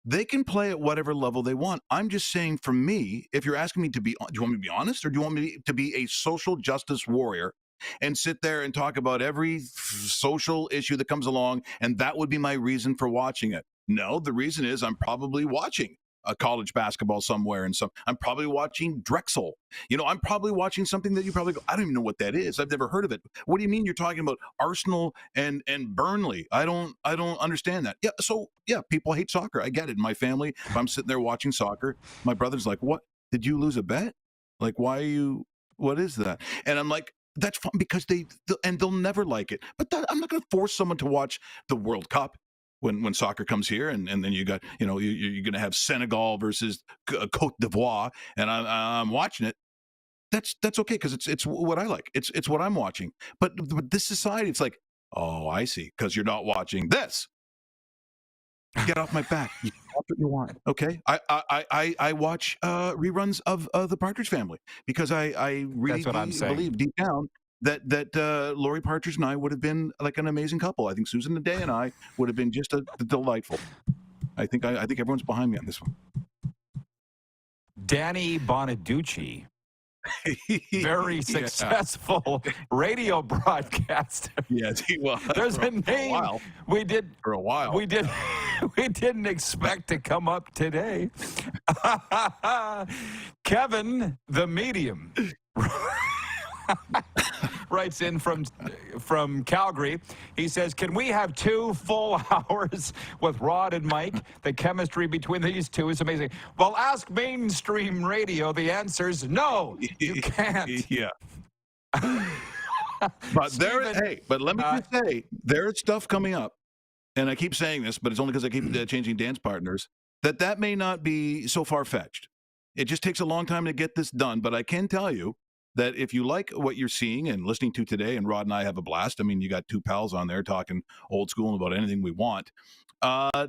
they can play at whatever level they want. I'm just saying, for me, if you're asking me to be, do you want me to be honest, or do you want me to be a social justice warrior and sit there and talk about every social issue that comes along, and that would be my reason for watching it? No, the reason is I'm probably watching a college basketball somewhere, and I'm probably watching Drexel. I'm probably watching something that you probably go, I don't even know what that is. I've never heard of it. What do you mean you're talking about Arsenal and Burnley? I don't understand that. Yeah, so yeah, people hate soccer. I get it. In my family, if I'm sitting there watching soccer, my brother's like, "What? Did you lose a bet? Like, why are you? What is that?" And I'm like, that's fun, because they'll never like it. But I'm not going to force someone to watch the World Cup when soccer comes here, and then you got, you're going to have Senegal versus Cote d'Ivoire, and I'm watching it. That's okay, because it's what I like. It's what I'm watching. But this society, it's like, oh, I see, because you're not watching this. Get off my back. You watch what you want, okay? I watch reruns of The Partridge Family, because I really believe deep down that Lori Partridge and I would have been like an amazing couple. I think Susan Day and I would have been just delightful. I think everyone's behind me on this one. Danny Bonaducci, very successful radio broadcaster. Yes, he was. There's a name we didn't expect to come up today. Kevin the Medium writes in from Calgary. He says, can we have 2 full hours with Rod and Mike? The chemistry between these two is amazing. Well, ask mainstream radio. The answer's no, you can't. Yeah. But but let me just say, there's stuff coming up, and I keep saying this, but it's only because I keep changing dance partners, that may not be so far-fetched. It just takes a long time to get this done, but I can tell you that if you like what you're seeing and listening to today, and Rod and I have a blast. I mean, you got 2 pals on there talking old school and about anything we want.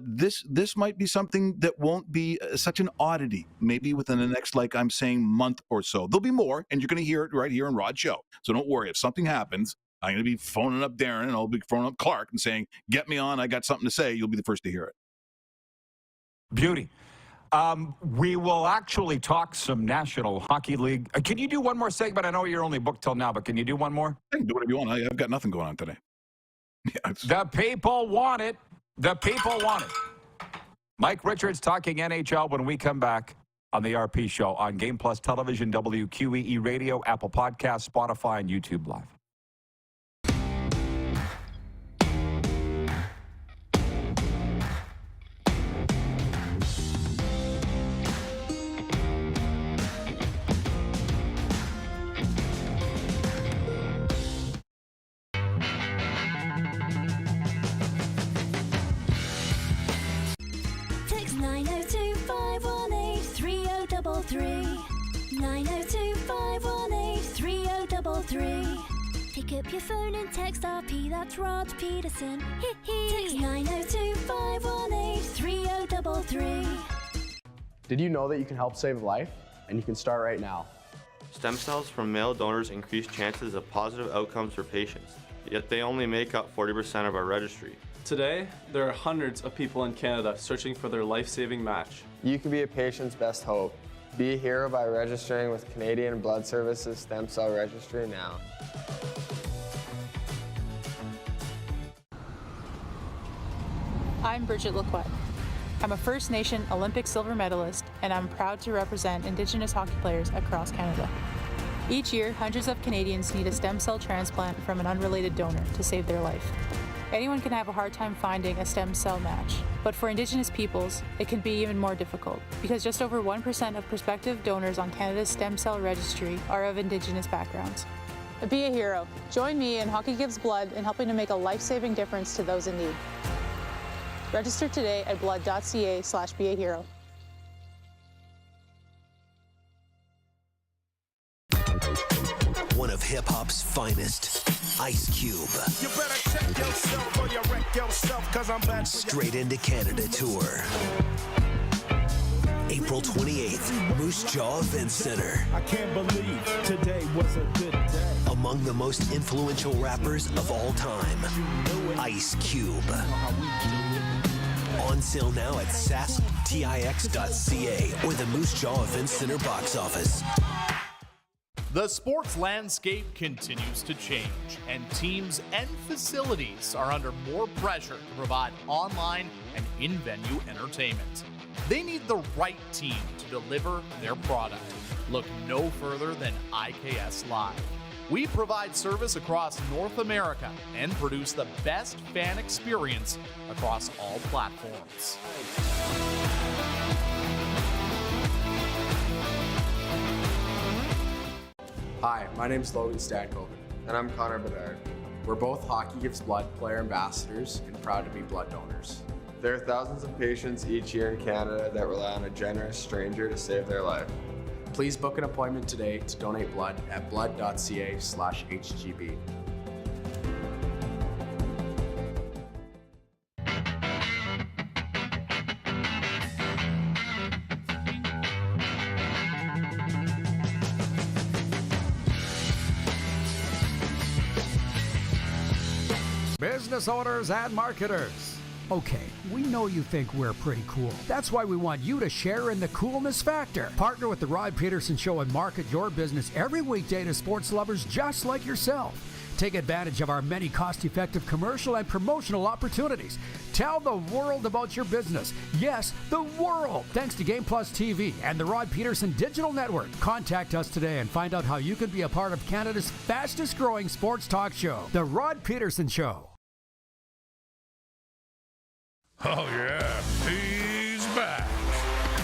This might be something that won't be such an oddity, maybe within the next, like I'm saying, month or so. There'll be more, and you're going to hear it right here on Rod's show. So don't worry. If something happens, I'm going to be phoning up Darren, and I'll be phoning up Clark and saying, get me on. I got something to say. You'll be the first to hear it. Beauty. We will actually talk some National Hockey League. Can you do one more segment? I know you're only booked till now, but can you do one more? I can do whatever you want. I've got nothing going on today. Yeah, the people want it. The people want it. Mike Richards talking NHL when we come back on the RP Show on Game Plus Television, WQEE Radio, Apple Podcasts, Spotify, and YouTube Live. Text 902-518-3033. 902-518-3033. Pick up your phone and text RP, that's Rod Pedersen. Text 902-518-3033. Did you know that you can help save a life? And you can start right now. Stem cells from male donors increase chances of positive outcomes for patients, yet they only make up 40% of our registry. Today, there are hundreds of people in Canada searching for their life-saving match. You can be a patient's best hope. Be a hero by registering with Canadian Blood Services Stem Cell Registry now. I'm Bridget Lacquette. I'm a First Nation Olympic silver medalist, and I'm proud to represent Indigenous hockey players across Canada. Each year, hundreds of Canadians need a stem cell transplant from an unrelated donor to save their life. Anyone can have a hard time finding a stem cell match, but for Indigenous peoples, it can be even more difficult because just over 1% of prospective donors on Canada's stem cell registry are of Indigenous backgrounds. Be a hero. Join me in Hockey Gives Blood in helping to make a life-saving difference to those in need. Register today at blood.ca/beahero. One of hip-hop's finest, Ice Cube. You better check yourself or you wreck yourself, 'cause I'm back. Straight into Canada tour. April 28th, Moose Jaw Event Center. I can't believe today was a good day. Among the most influential rappers of all time, Ice Cube. On sale now at sasktix.ca or the Moose Jaw Event Center box office. The sports landscape continues to change, and teams and facilities are under more pressure to provide online and in-venue entertainment. They need the right team to deliver their product. Look no further than IKS Live. We provide service across North America and produce the best fan experience across all platforms. Hi, my name is Logan Stankoven. And I'm Connor Bedard. We're both Hockey Gives Blood player ambassadors and proud to be blood donors. There are thousands of patients each year in Canada that rely on a generous stranger to save their life. Please book an appointment today to donate blood at blood.ca/HGB. Business owners and marketers. Okay, we know you think we're pretty cool. That's why we want you to share in the coolness factor. Partner with the Rod Pedersen Show and market your business every weekday to sports lovers just like yourself. Take advantage of our many cost-effective commercial and promotional opportunities. Tell the world about your business. Yes, the world. Thanks to Game Plus TV and the Rod Pedersen Digital Network. Contact us today and find out how you can be a part of Canada's fastest-growing sports talk show, The Rod Pedersen Show. Oh, yeah, he's back.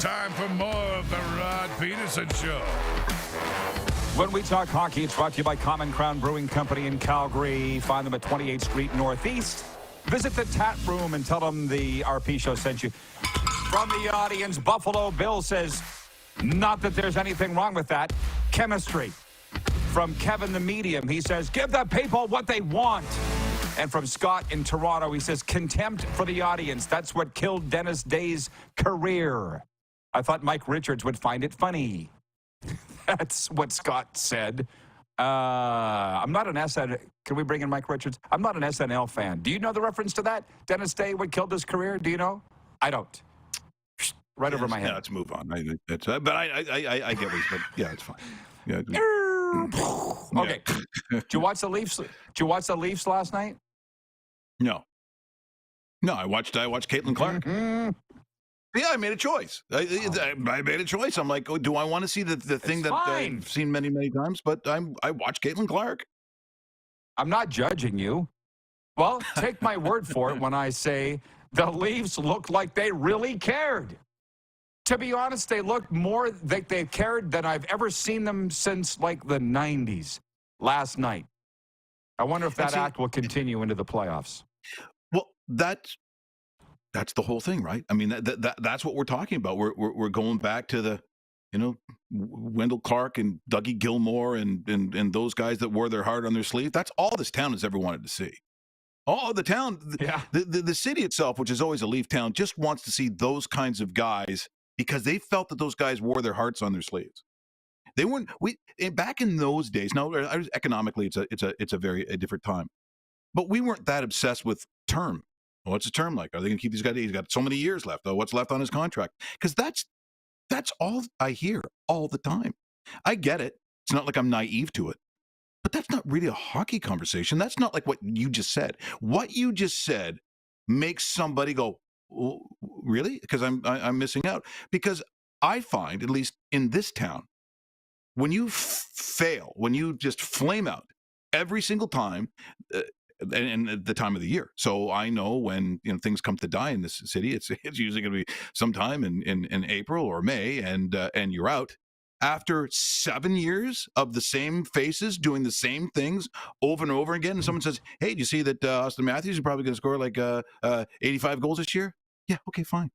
Time for more of the Rod Pedersen Show. When we talk hockey, it's brought to you by Common Crown Brewing Company in Calgary. Find them at 28th Street Northeast. Visit the tap room and tell them the RP Show sent you. From the audience, Buffalo Bill says, not that there's anything wrong with that. Chemistry. From Kevin the Medium, he says, give the people what they want. And from Scott in Toronto, he says, contempt for the audience. That's what killed Dennis Day's career. I thought Mike Richards would find it funny. That's what Scott said. I'm not an SNL. Can we bring in Mike Richards? I'm not an SNL fan. Do you know the reference to that? Dennis Day, what killed his career? Do you know? I don't. Right over my head. Yeah, let's move on. I get what he's, but yeah, it's fine. Yeah. Okay. Did you watch the Leafs? Did you watch the Leafs last night? No, I watched Caitlin Clark. Mm-hmm. Yeah, I made a choice. I made a choice. I'm like, oh, do I want to see the thing that I've seen many, many times? But I watched Caitlin Clark. I'm not judging you. Well, take my word for it when I say the Leafs looked like they really cared. To be honest, they looked more like they cared than I've ever seen them since like the 90s last night. I wonder if that act will continue into the playoffs. Well, that's the whole thing, right? I mean, that's what we're talking about. We're going back to the, Wendell Clark and Dougie Gilmore and those guys that wore their heart on their sleeve. That's all this town has ever wanted to see. All the town, the city itself, which is always a Leaf town, just wants to see those kinds of guys because they felt that those guys wore their hearts on their sleeves. They weren't. Back in those days. Now, economically, it's a very different time, but we weren't that obsessed with term. What's a term like? Are they going to keep these guys? He's got so many years left. Oh, what's left on his contract? Because that's all I hear all the time. I get it. It's not like I'm naive to it, but that's not really a hockey conversation. That's not like what you just said. What you just said makes somebody go, oh, really? Because I'm missing out. Because I find, at least in this town, when you fail, when you just flame out every single time, and at the time of the year. So I know when things come to die in this city, it's usually going to be sometime in April or May, and you're out. After 7 years of the same faces doing the same things over and over again, and someone says, "Hey, do you see that Austin Matthews is probably going to score like 85 goals this year?" Yeah, okay, fine.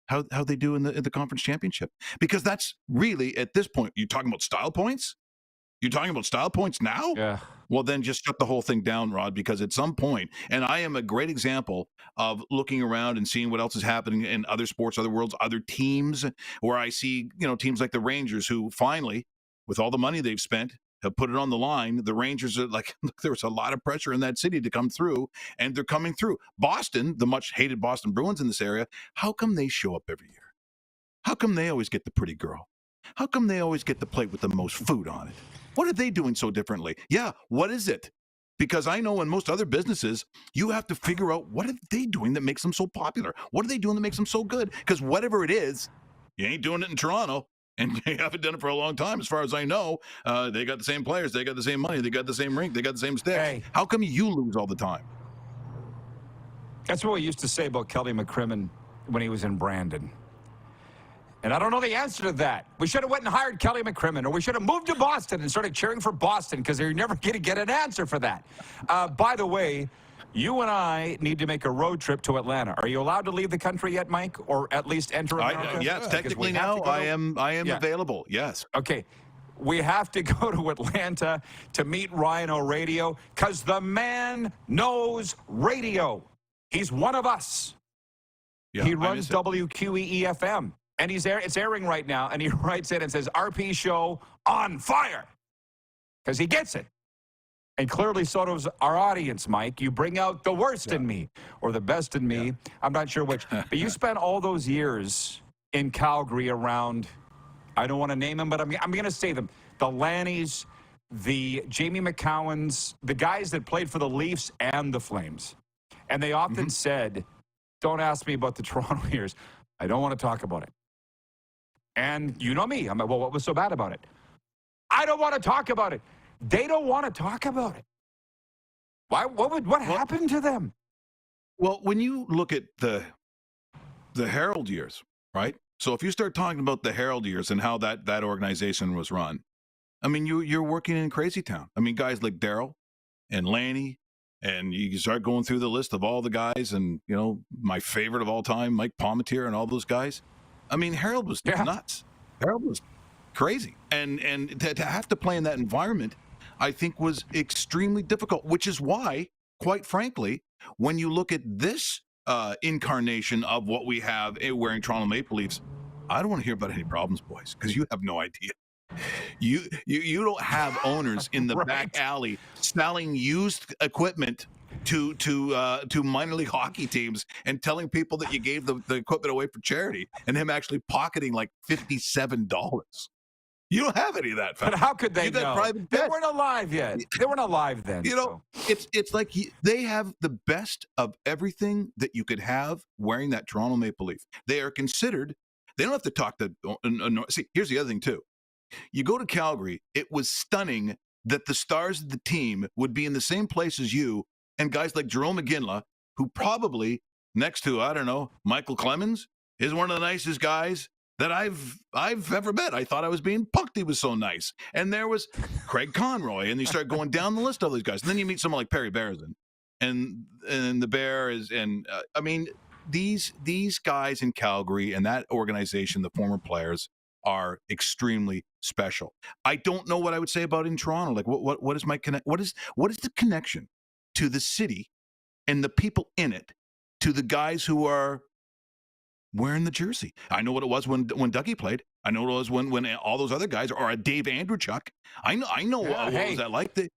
How they do in the conference championship? Because that's really, at this point, you're talking about style points. You're talking about style points now? Yeah. Well, then just shut the whole thing down, Rod, because at some point, and I am a great example of looking around and seeing what else is happening in other sports, other worlds, other teams, where I see, teams like the Rangers who finally, with all the money they've spent, have put it on the line. The Rangers are like, there was a lot of pressure in that city to come through, and they're coming through. Boston, the much hated Boston Bruins in this area, how come they show up every year? How come they always get the pretty girl? How come they always get the plate with the most food on it? What are they doing so differently? Yeah, what is it? Because I know in most other businesses, you have to figure out what are they doing that makes them so popular? What are they doing that makes them so good? Because whatever it is, you ain't doing it in Toronto, and you haven't done it for a long time. As far as I know, they got the same players, they got the same money, they got the same rink, they got the same sticks. Hey. How come you lose all the time? That's what we used to say about Kelly McCrimmon when he was in Brandon. And I don't know the answer to that. We should have went and hired Kelly McCrimmon, or we should have moved to Boston and started cheering for Boston, because they're never going to get an answer for that. By the way, you and I need to make a road trip to Atlanta. Are you allowed to leave the country yet, Mike, or at least enter America? Yes, technically now I am available. Yes. Okay. We have to go to Atlanta to meet Ryan O'Radio, because the man knows radio. He's one of us. Yeah, he runs WQEE-FM. And it's airing right now, and he writes in and says, RP show on fire. Because he gets it. And clearly so does our audience, Mike. You bring out the worst in me, or the best in me. I'm not sure which. But you spent all those years in Calgary around, I don't want to name them, but I'm going to say them. The Lannys, the Jamie McCowans, the guys that played for the Leafs and the Flames. And they often said, don't ask me about the Toronto years. I don't want to talk about it. And you know me. I'm like, well, what was so bad about it? I don't want to talk about it. They don't want to talk about it. Why? What happened to them? Well, when you look at the Herald years, right? So if you start talking about the Herald years and how that organization was run, I mean, you're working in crazy town. I mean, guys like Daryl and Lanny, and you start going through the list of all the guys, and my favorite of all time, Mike Palmetier, and all those guys. I mean, Harold was nuts. Harold was crazy. And to have to play in that environment, I think, was extremely difficult, which is why, quite frankly, when you look at this incarnation of what we have wearing Toronto Maple Leafs, I don't want to hear about any problems, boys, because you have no idea. You don't have owners in the back alley selling used equipment to minor league hockey teams and telling people that you gave the equipment away for charity, and him actually pocketing like $57. You don't have any of that. But how could they know? They weren't alive yet. They weren't alive then. It's like they have the best of everything that you could have wearing that Toronto Maple Leaf. They are considered. They don't have to talk to. See, here's the other thing too. You go to Calgary. It was stunning that the stars of the team would be in the same place as you. And guys like Jerome McGinley, who probably, next to, I don't know, Michael Clemens, is one of the nicest guys that I've ever met. I thought I was being punked. He was so nice. And there was Craig Conroy, and you start going down the list of these guys. And then you meet someone like Perry Pedersen, and the Bear is, and I mean, these guys in Calgary and that organization, the former players, are extremely special. I don't know what I would say about in Toronto. Like, what is my connect? What is the connection to the city and the people in it, to the guys who are wearing the jersey? I know what it was when Dougie played. I know what it was when all those other guys, or a Dave Andrewchuk. I know what was that like.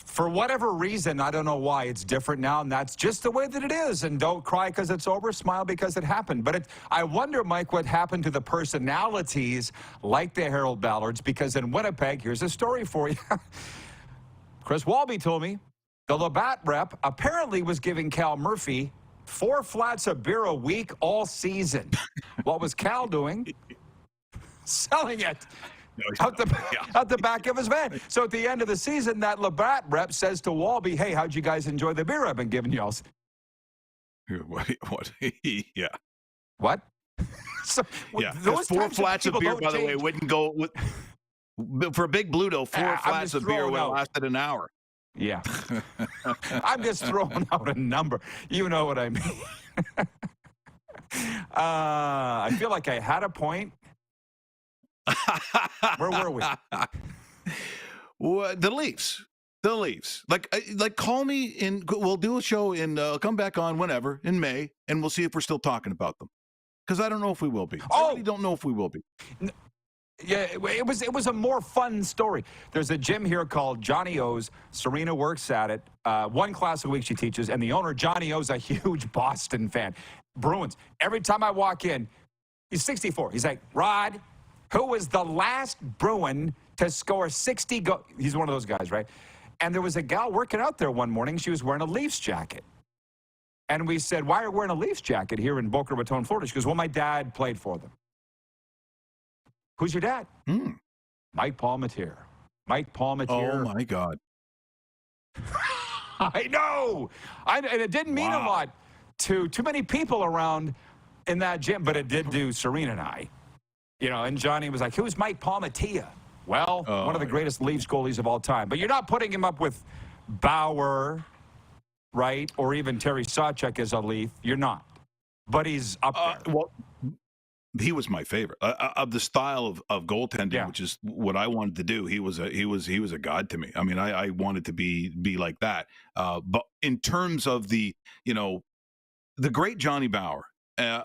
For whatever reason, I don't know why, it's different now, and that's just the way that it is. And don't cry because it's over, smile because it happened. But I wonder, Mike, what happened to the personalities like the Harold Ballards, because in Winnipeg, here's a story for you. Chris Walby told me the Labatt rep apparently was giving Cal Murphy 4 flats of beer a week all season. What was Cal doing? Selling it. out the back of his van. So at the end of the season, that Labatt rep says to Walby, "Hey, how'd you guys enjoy the beer I've been giving y'all?" What? Yeah. What? So, yeah. Those 4 flats of beer, by the way, change. wouldn't go with for a big Bluto. 4 flats of beer would have lasted an hour. Yeah. I'm just throwing out a number. You know what I mean. I feel like I had a point. Where were we? The Leafs. The Leafs. Like call me in. We'll do a show in. Come back on whenever in May, and we'll see if we're still talking about them. Because I don't know if we will be. I really don't know if we will be. Yeah, it was a more fun story. There's a gym here called Johnny O's. Serena works at it. 1 class a week she teaches, and the owner, Johnny O's, a huge Boston fan. Bruins. Every time I walk in, he's 64. He's like, Rod, who was the last Bruin to score 60 goals? He's one of those guys, right? And there was a gal working out there one morning. She was wearing a Leafs jacket. And we said, why are you wearing a Leafs jacket here in Boca Raton, Florida? She goes, well, my dad played for them. Who's your dad? Mike Palmateer. Mike Palmateer. Oh, my God. I know. And it didn't mean a lot to too many people around in that gym, but it did do Serena and I. You know, and Johnny was like, who's Mike Palmateer? Well, one of the greatest Leafs goalies of all time. But you're not putting him up with Bauer, right? Or even Terry Sawchuk as a Leaf. You're not. But he's up there. Well, he was my favorite of the style of goaltending, which is what I wanted to do. He was a god to me. I mean, I wanted to be like that. But in terms of the great Johnny Bauer,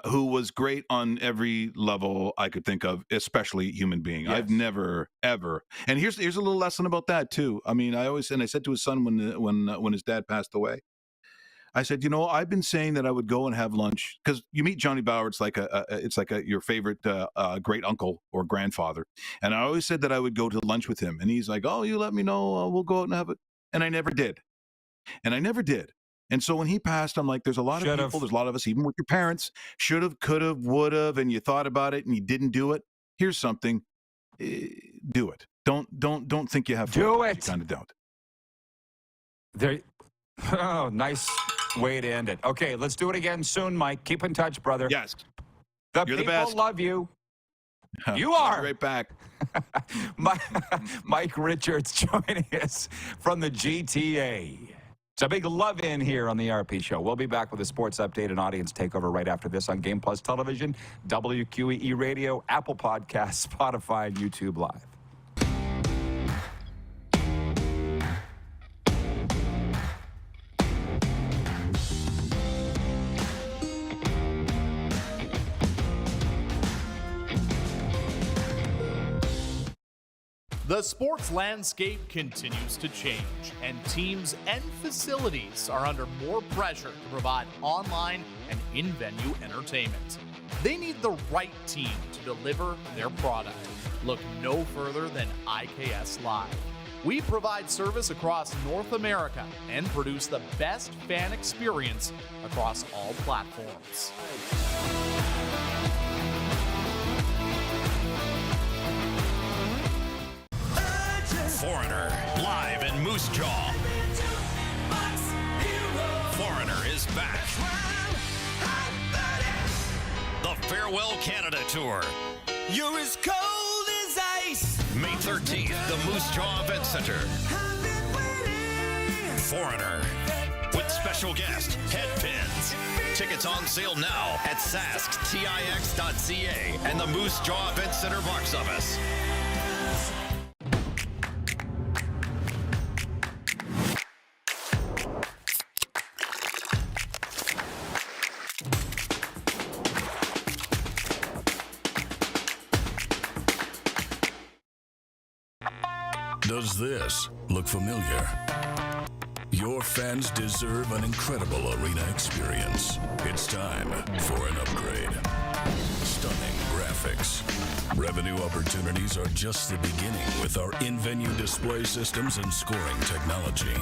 who was great on every level I could think of, especially human being. Yes. I've never ever. And here's a little lesson about that too. I mean, I said to his son when his dad passed away, I said, I've been saying that I would go and have lunch, because you meet Johnny Bauer, it's like your favorite great uncle or grandfather. And I always said that I would go to lunch with him. And he's like, oh, you let me know, we'll go out and have it. And I never did. And so when he passed, I'm like, there's a lot of people, there's a lot of us, even with your parents, should have, could have, would have, and you thought about it and you didn't do it. Here's something, do it. Don't think you have to. Do it. You kind of don't. Oh, nice way to end it. Okay, let's do it again soon, Mike. Keep in touch, brother. Yes. You're the people best. Love you. You are. Right back. Mike Richards joining us from the GTA. It's a big love in here on the RP Show. We'll be back with a sports update and audience takeover right after this on Game Plus Television, WQEE Radio, Apple Podcasts, Spotify, and YouTube Live. The sports landscape continues to change, and teams and facilities are under more pressure to provide online and in-venue entertainment. They need the right team to deliver their product. Look no further than IKS Live. We provide service across North America and produce the best fan experience across all platforms. Foreigner, live in Moose Jaw. Foreigner is back. The Farewell Canada Tour. You're as cold as ice. May 13th, the Moose Jaw Event Center. Foreigner, with special guest, Headpins. Tickets on sale now at sasktix.ca and the Moose Jaw Event Center box office. Does this look familiar? Your fans deserve an incredible arena experience. It's time for an upgrade. Stunning graphics. Revenue opportunities are just the beginning with our in-venue display systems and scoring technology.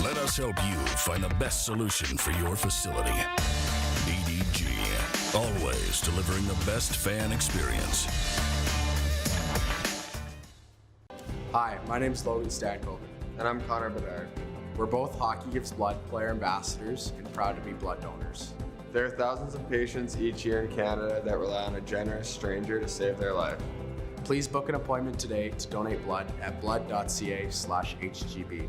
Let us help you find the best solution for your facility. EDG, always delivering the best fan experience. Hi, my name's Logan Stankoven. And I'm Connor Bedard. We're both Hockey Gives Blood player ambassadors and proud to be blood donors. There are thousands of patients each year in Canada that rely on a generous stranger to save their life. Please book an appointment today to donate blood at blood.ca/HGB.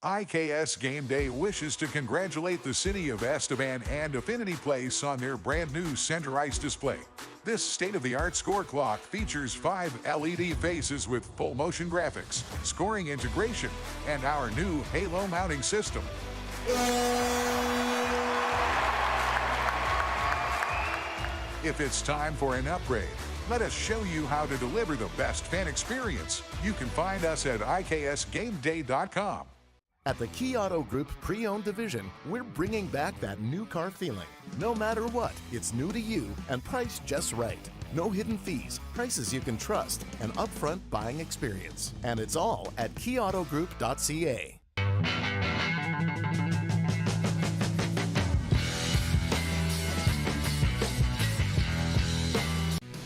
IKS Game Day wishes to congratulate the city of Estevan and Affinity Place on their brand new center ice display. This state-of-the-art score clock features 5 LED faces with full motion graphics, scoring integration, and our new halo mounting system. If it's time for an upgrade, let us show you how to deliver the best fan experience. You can find us at iksgameday.com. At the Key Auto Group Pre-Owned Division, we're bringing back that new car feeling. No matter what, it's new to you and priced just right. No hidden fees, prices you can trust, an upfront buying experience. And it's all at keyautogroup.ca.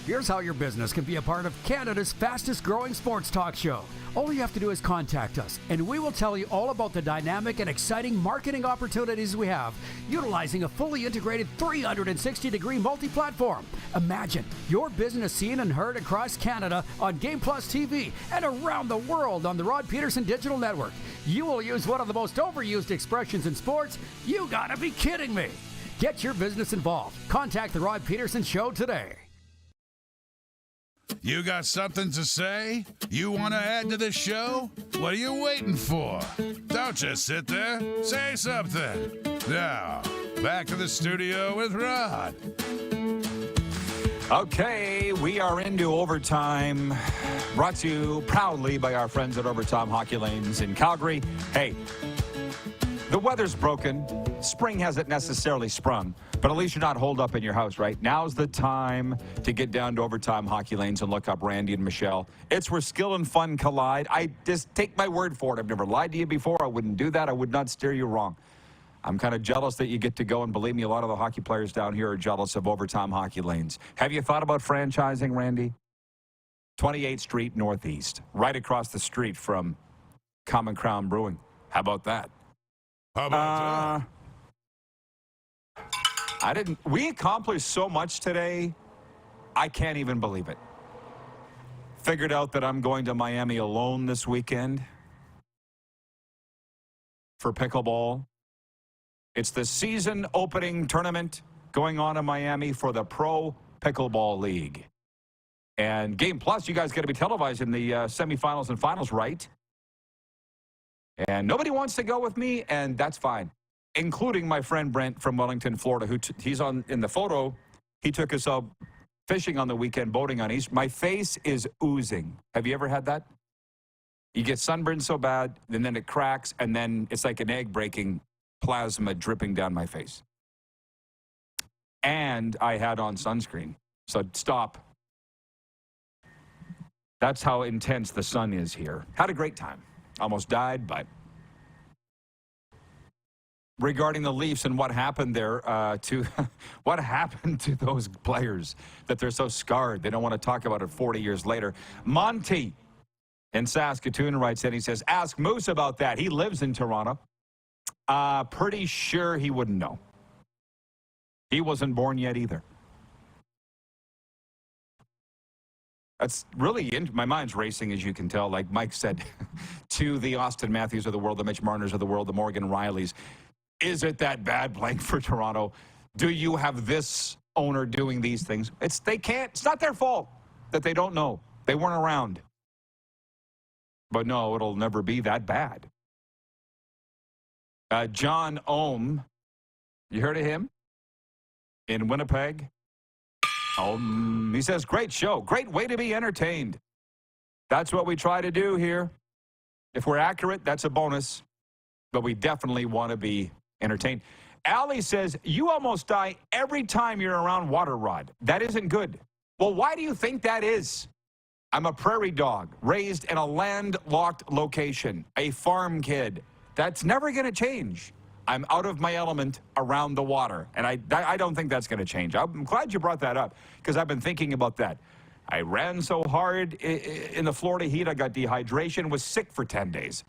Here's how your business can be a part of Canada's fastest growing sports talk show. All you have to do is contact us, and we will tell you all about the dynamic and exciting marketing opportunities we have, utilizing a fully integrated 360-degree multi-platform. Imagine your business seen and heard across Canada on Game Plus TV and around the world on the Rod Pedersen Digital Network. You will use one of the most overused expressions in sports. You gotta be kidding me. Get your business involved. Contact the Rod Pedersen Show today. You got something to say? You want to add to the show? What are you waiting for? Don't just sit there. Say something. Now, back to the studio with Rod. Okay, we are into overtime. Brought to you proudly by our friends at Overtime Hockey Lanes in Calgary. Hey, the weather's broken. Spring hasn't necessarily sprung, but at least you're not holed up in your house, right? Now's the time to get down to Overtime Hockey Lanes and look up Randy and Michelle. It's where skill and fun collide. I just take my word for it. I've never lied to you before. I wouldn't do that. I would not steer you wrong. I'm kind of jealous that you get to go, and believe me, a lot of the hockey players down here are jealous of Overtime Hockey Lanes. Have you thought about franchising, Randy? 28th Street Northeast, right across the street from Common Crown Brewing. How about that? How about that? We accomplished so much today, I can't even believe it. Figured out that I'm going to Miami alone this weekend for pickleball. It's the season opening tournament going on in Miami for the Pro Pickleball League. And Game Plus, you guys got to be televising the semifinals and finals, right? And nobody wants to go with me, and that's fine. Including my friend Brent from Wellington, Florida, he's on in the photo. He took us out fishing on the weekend, boating on East. My face is oozing. Have you ever had that? You get sunburned so bad, and then it cracks, and then it's like an egg breaking, plasma dripping down my face. And I had on sunscreen. So stop. That's how intense the sun is here. Had a great time. Almost died, but regarding the Leafs and what happened there what happened to those players that they're so scarred. They don't want to talk about it 40 years later. Monty in Saskatoon writes in, he says, ask Moose about that. He lives in Toronto. Pretty sure he wouldn't know. He wasn't born yet either. That's really, my mind's racing, as you can tell, like Mike said, to the Austin Matthews of the world, the Mitch Marners of the world, the Morgan Rileys. Is it that bad playing for Toronto? Do you have this owner doing these things? It's not their fault that they don't know. They weren't around. But no, it'll never be that bad. John Ohm, you heard of him? In Winnipeg. He says, great show. Great way to be entertained. That's what we try to do here. If we're accurate, that's a bonus. But we definitely want to be entertained. Allie says, you almost die every time you're around Water Rod. That isn't good. Well, why do you think that is? I'm a prairie dog, raised in a landlocked location, a farm kid. That's never going to change. I'm out of my element around the water, and I don't think that's going to change. I'm glad you brought that up, because I've been thinking about that. I ran so hard in the Florida heat, I got dehydration, was sick for 10 days.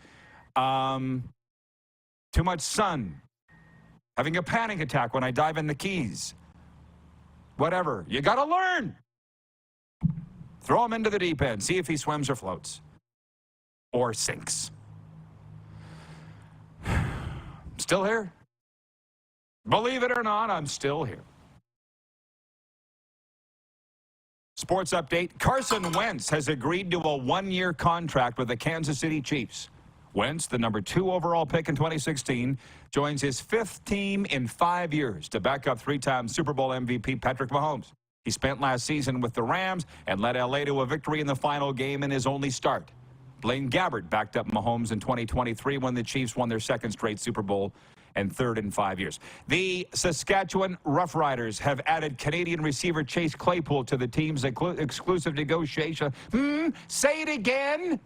Too much sun. Having a panic attack when I dive in the Keys. Whatever. You got to learn. Throw him into the deep end. See if he swims or floats. Or sinks. Still here. Believe it or not, I'm still here. Sports update. Carson Wentz has agreed to a one-year contract with the Kansas City Chiefs. Wentz, the number 2 overall pick in 2016, joins his 5th team in 5 years to back up 3-time Super Bowl MVP Patrick Mahomes. He spent last season with the Rams and led LA to a victory in the final game in his only start. Blaine Gabbert backed up Mahomes in 2023 when the Chiefs won their 2nd straight Super Bowl and 3rd in 5 years. The Saskatchewan Roughriders have added Canadian receiver Chase Claypool to the team's exclusive negotiation. Say it again.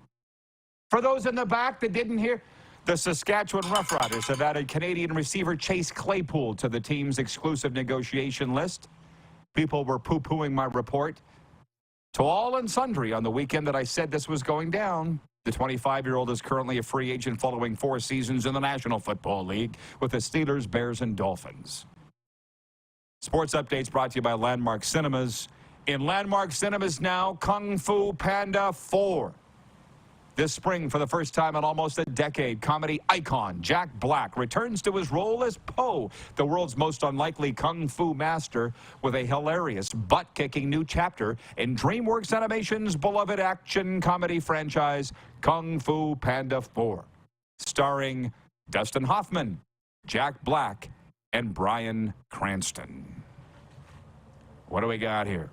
For those in the back that didn't hear, the Saskatchewan Roughriders have added Canadian receiver Chase Claypool to the team's exclusive negotiation list. People were poo-pooing my report. To all and sundry on the weekend that I said this was going down. The 25-year-old is currently a free agent following 4 seasons in the National Football League with the Steelers, Bears, and Dolphins. Sports updates brought to you by Landmark Cinemas. In Landmark Cinemas now, Kung Fu Panda 4. This spring, for the first time in almost a decade, comedy icon Jack Black returns to his role as Po, the world's most unlikely kung fu master, with a hilarious, butt-kicking new chapter in DreamWorks Animation's beloved action comedy franchise, Kung Fu Panda 4, starring Dustin Hoffman, Jack Black, and Bryan Cranston. What do we got here?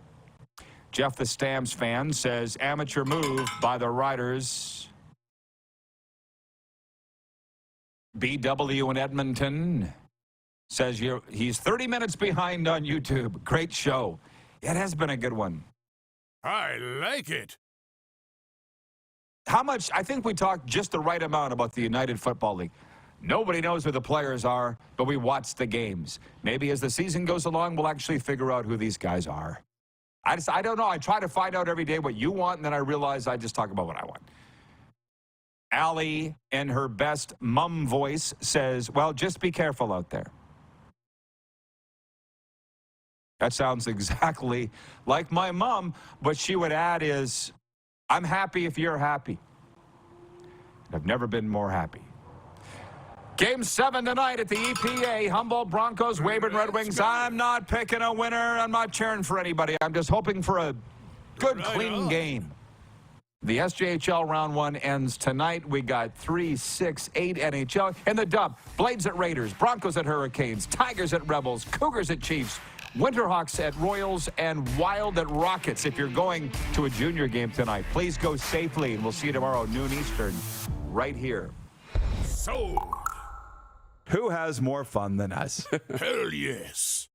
Jeff the Stamps fan says, amateur move by the Riders. BW in Edmonton says he's 30 minutes behind on YouTube. Great show. It has been a good one. I like it. How much? I think we talked just the right amount about the United Football League. Nobody knows who the players are, but we watch the games. Maybe as the season goes along, we'll actually figure out who these guys are. I don't know. I try to find out every day what you want, and then I realize I just talk about what I want. Allie, in her best mum voice, says, well, just be careful out there. That sounds exactly like my mom. What she would add is, I'm happy if you're happy. I've never been more happy. Game 7 tonight at the EPA. Humboldt Broncos, Weyburn Red Wings. I'm not picking a winner. I'm not cheering for anybody. I'm just hoping for a good, clean game. The SJHL Round 1 ends tonight. We got 3, 6, 8 NHL. And the dub, Blades at Raiders, Broncos at Hurricanes, Tigers at Rebels, Cougars at Chiefs, Winterhawks at Royals, and Wild at Rockets. If you're going to a junior game tonight, please go safely, and we'll see you tomorrow, noon Eastern, right here. So... Who has more fun than us? Hell yes.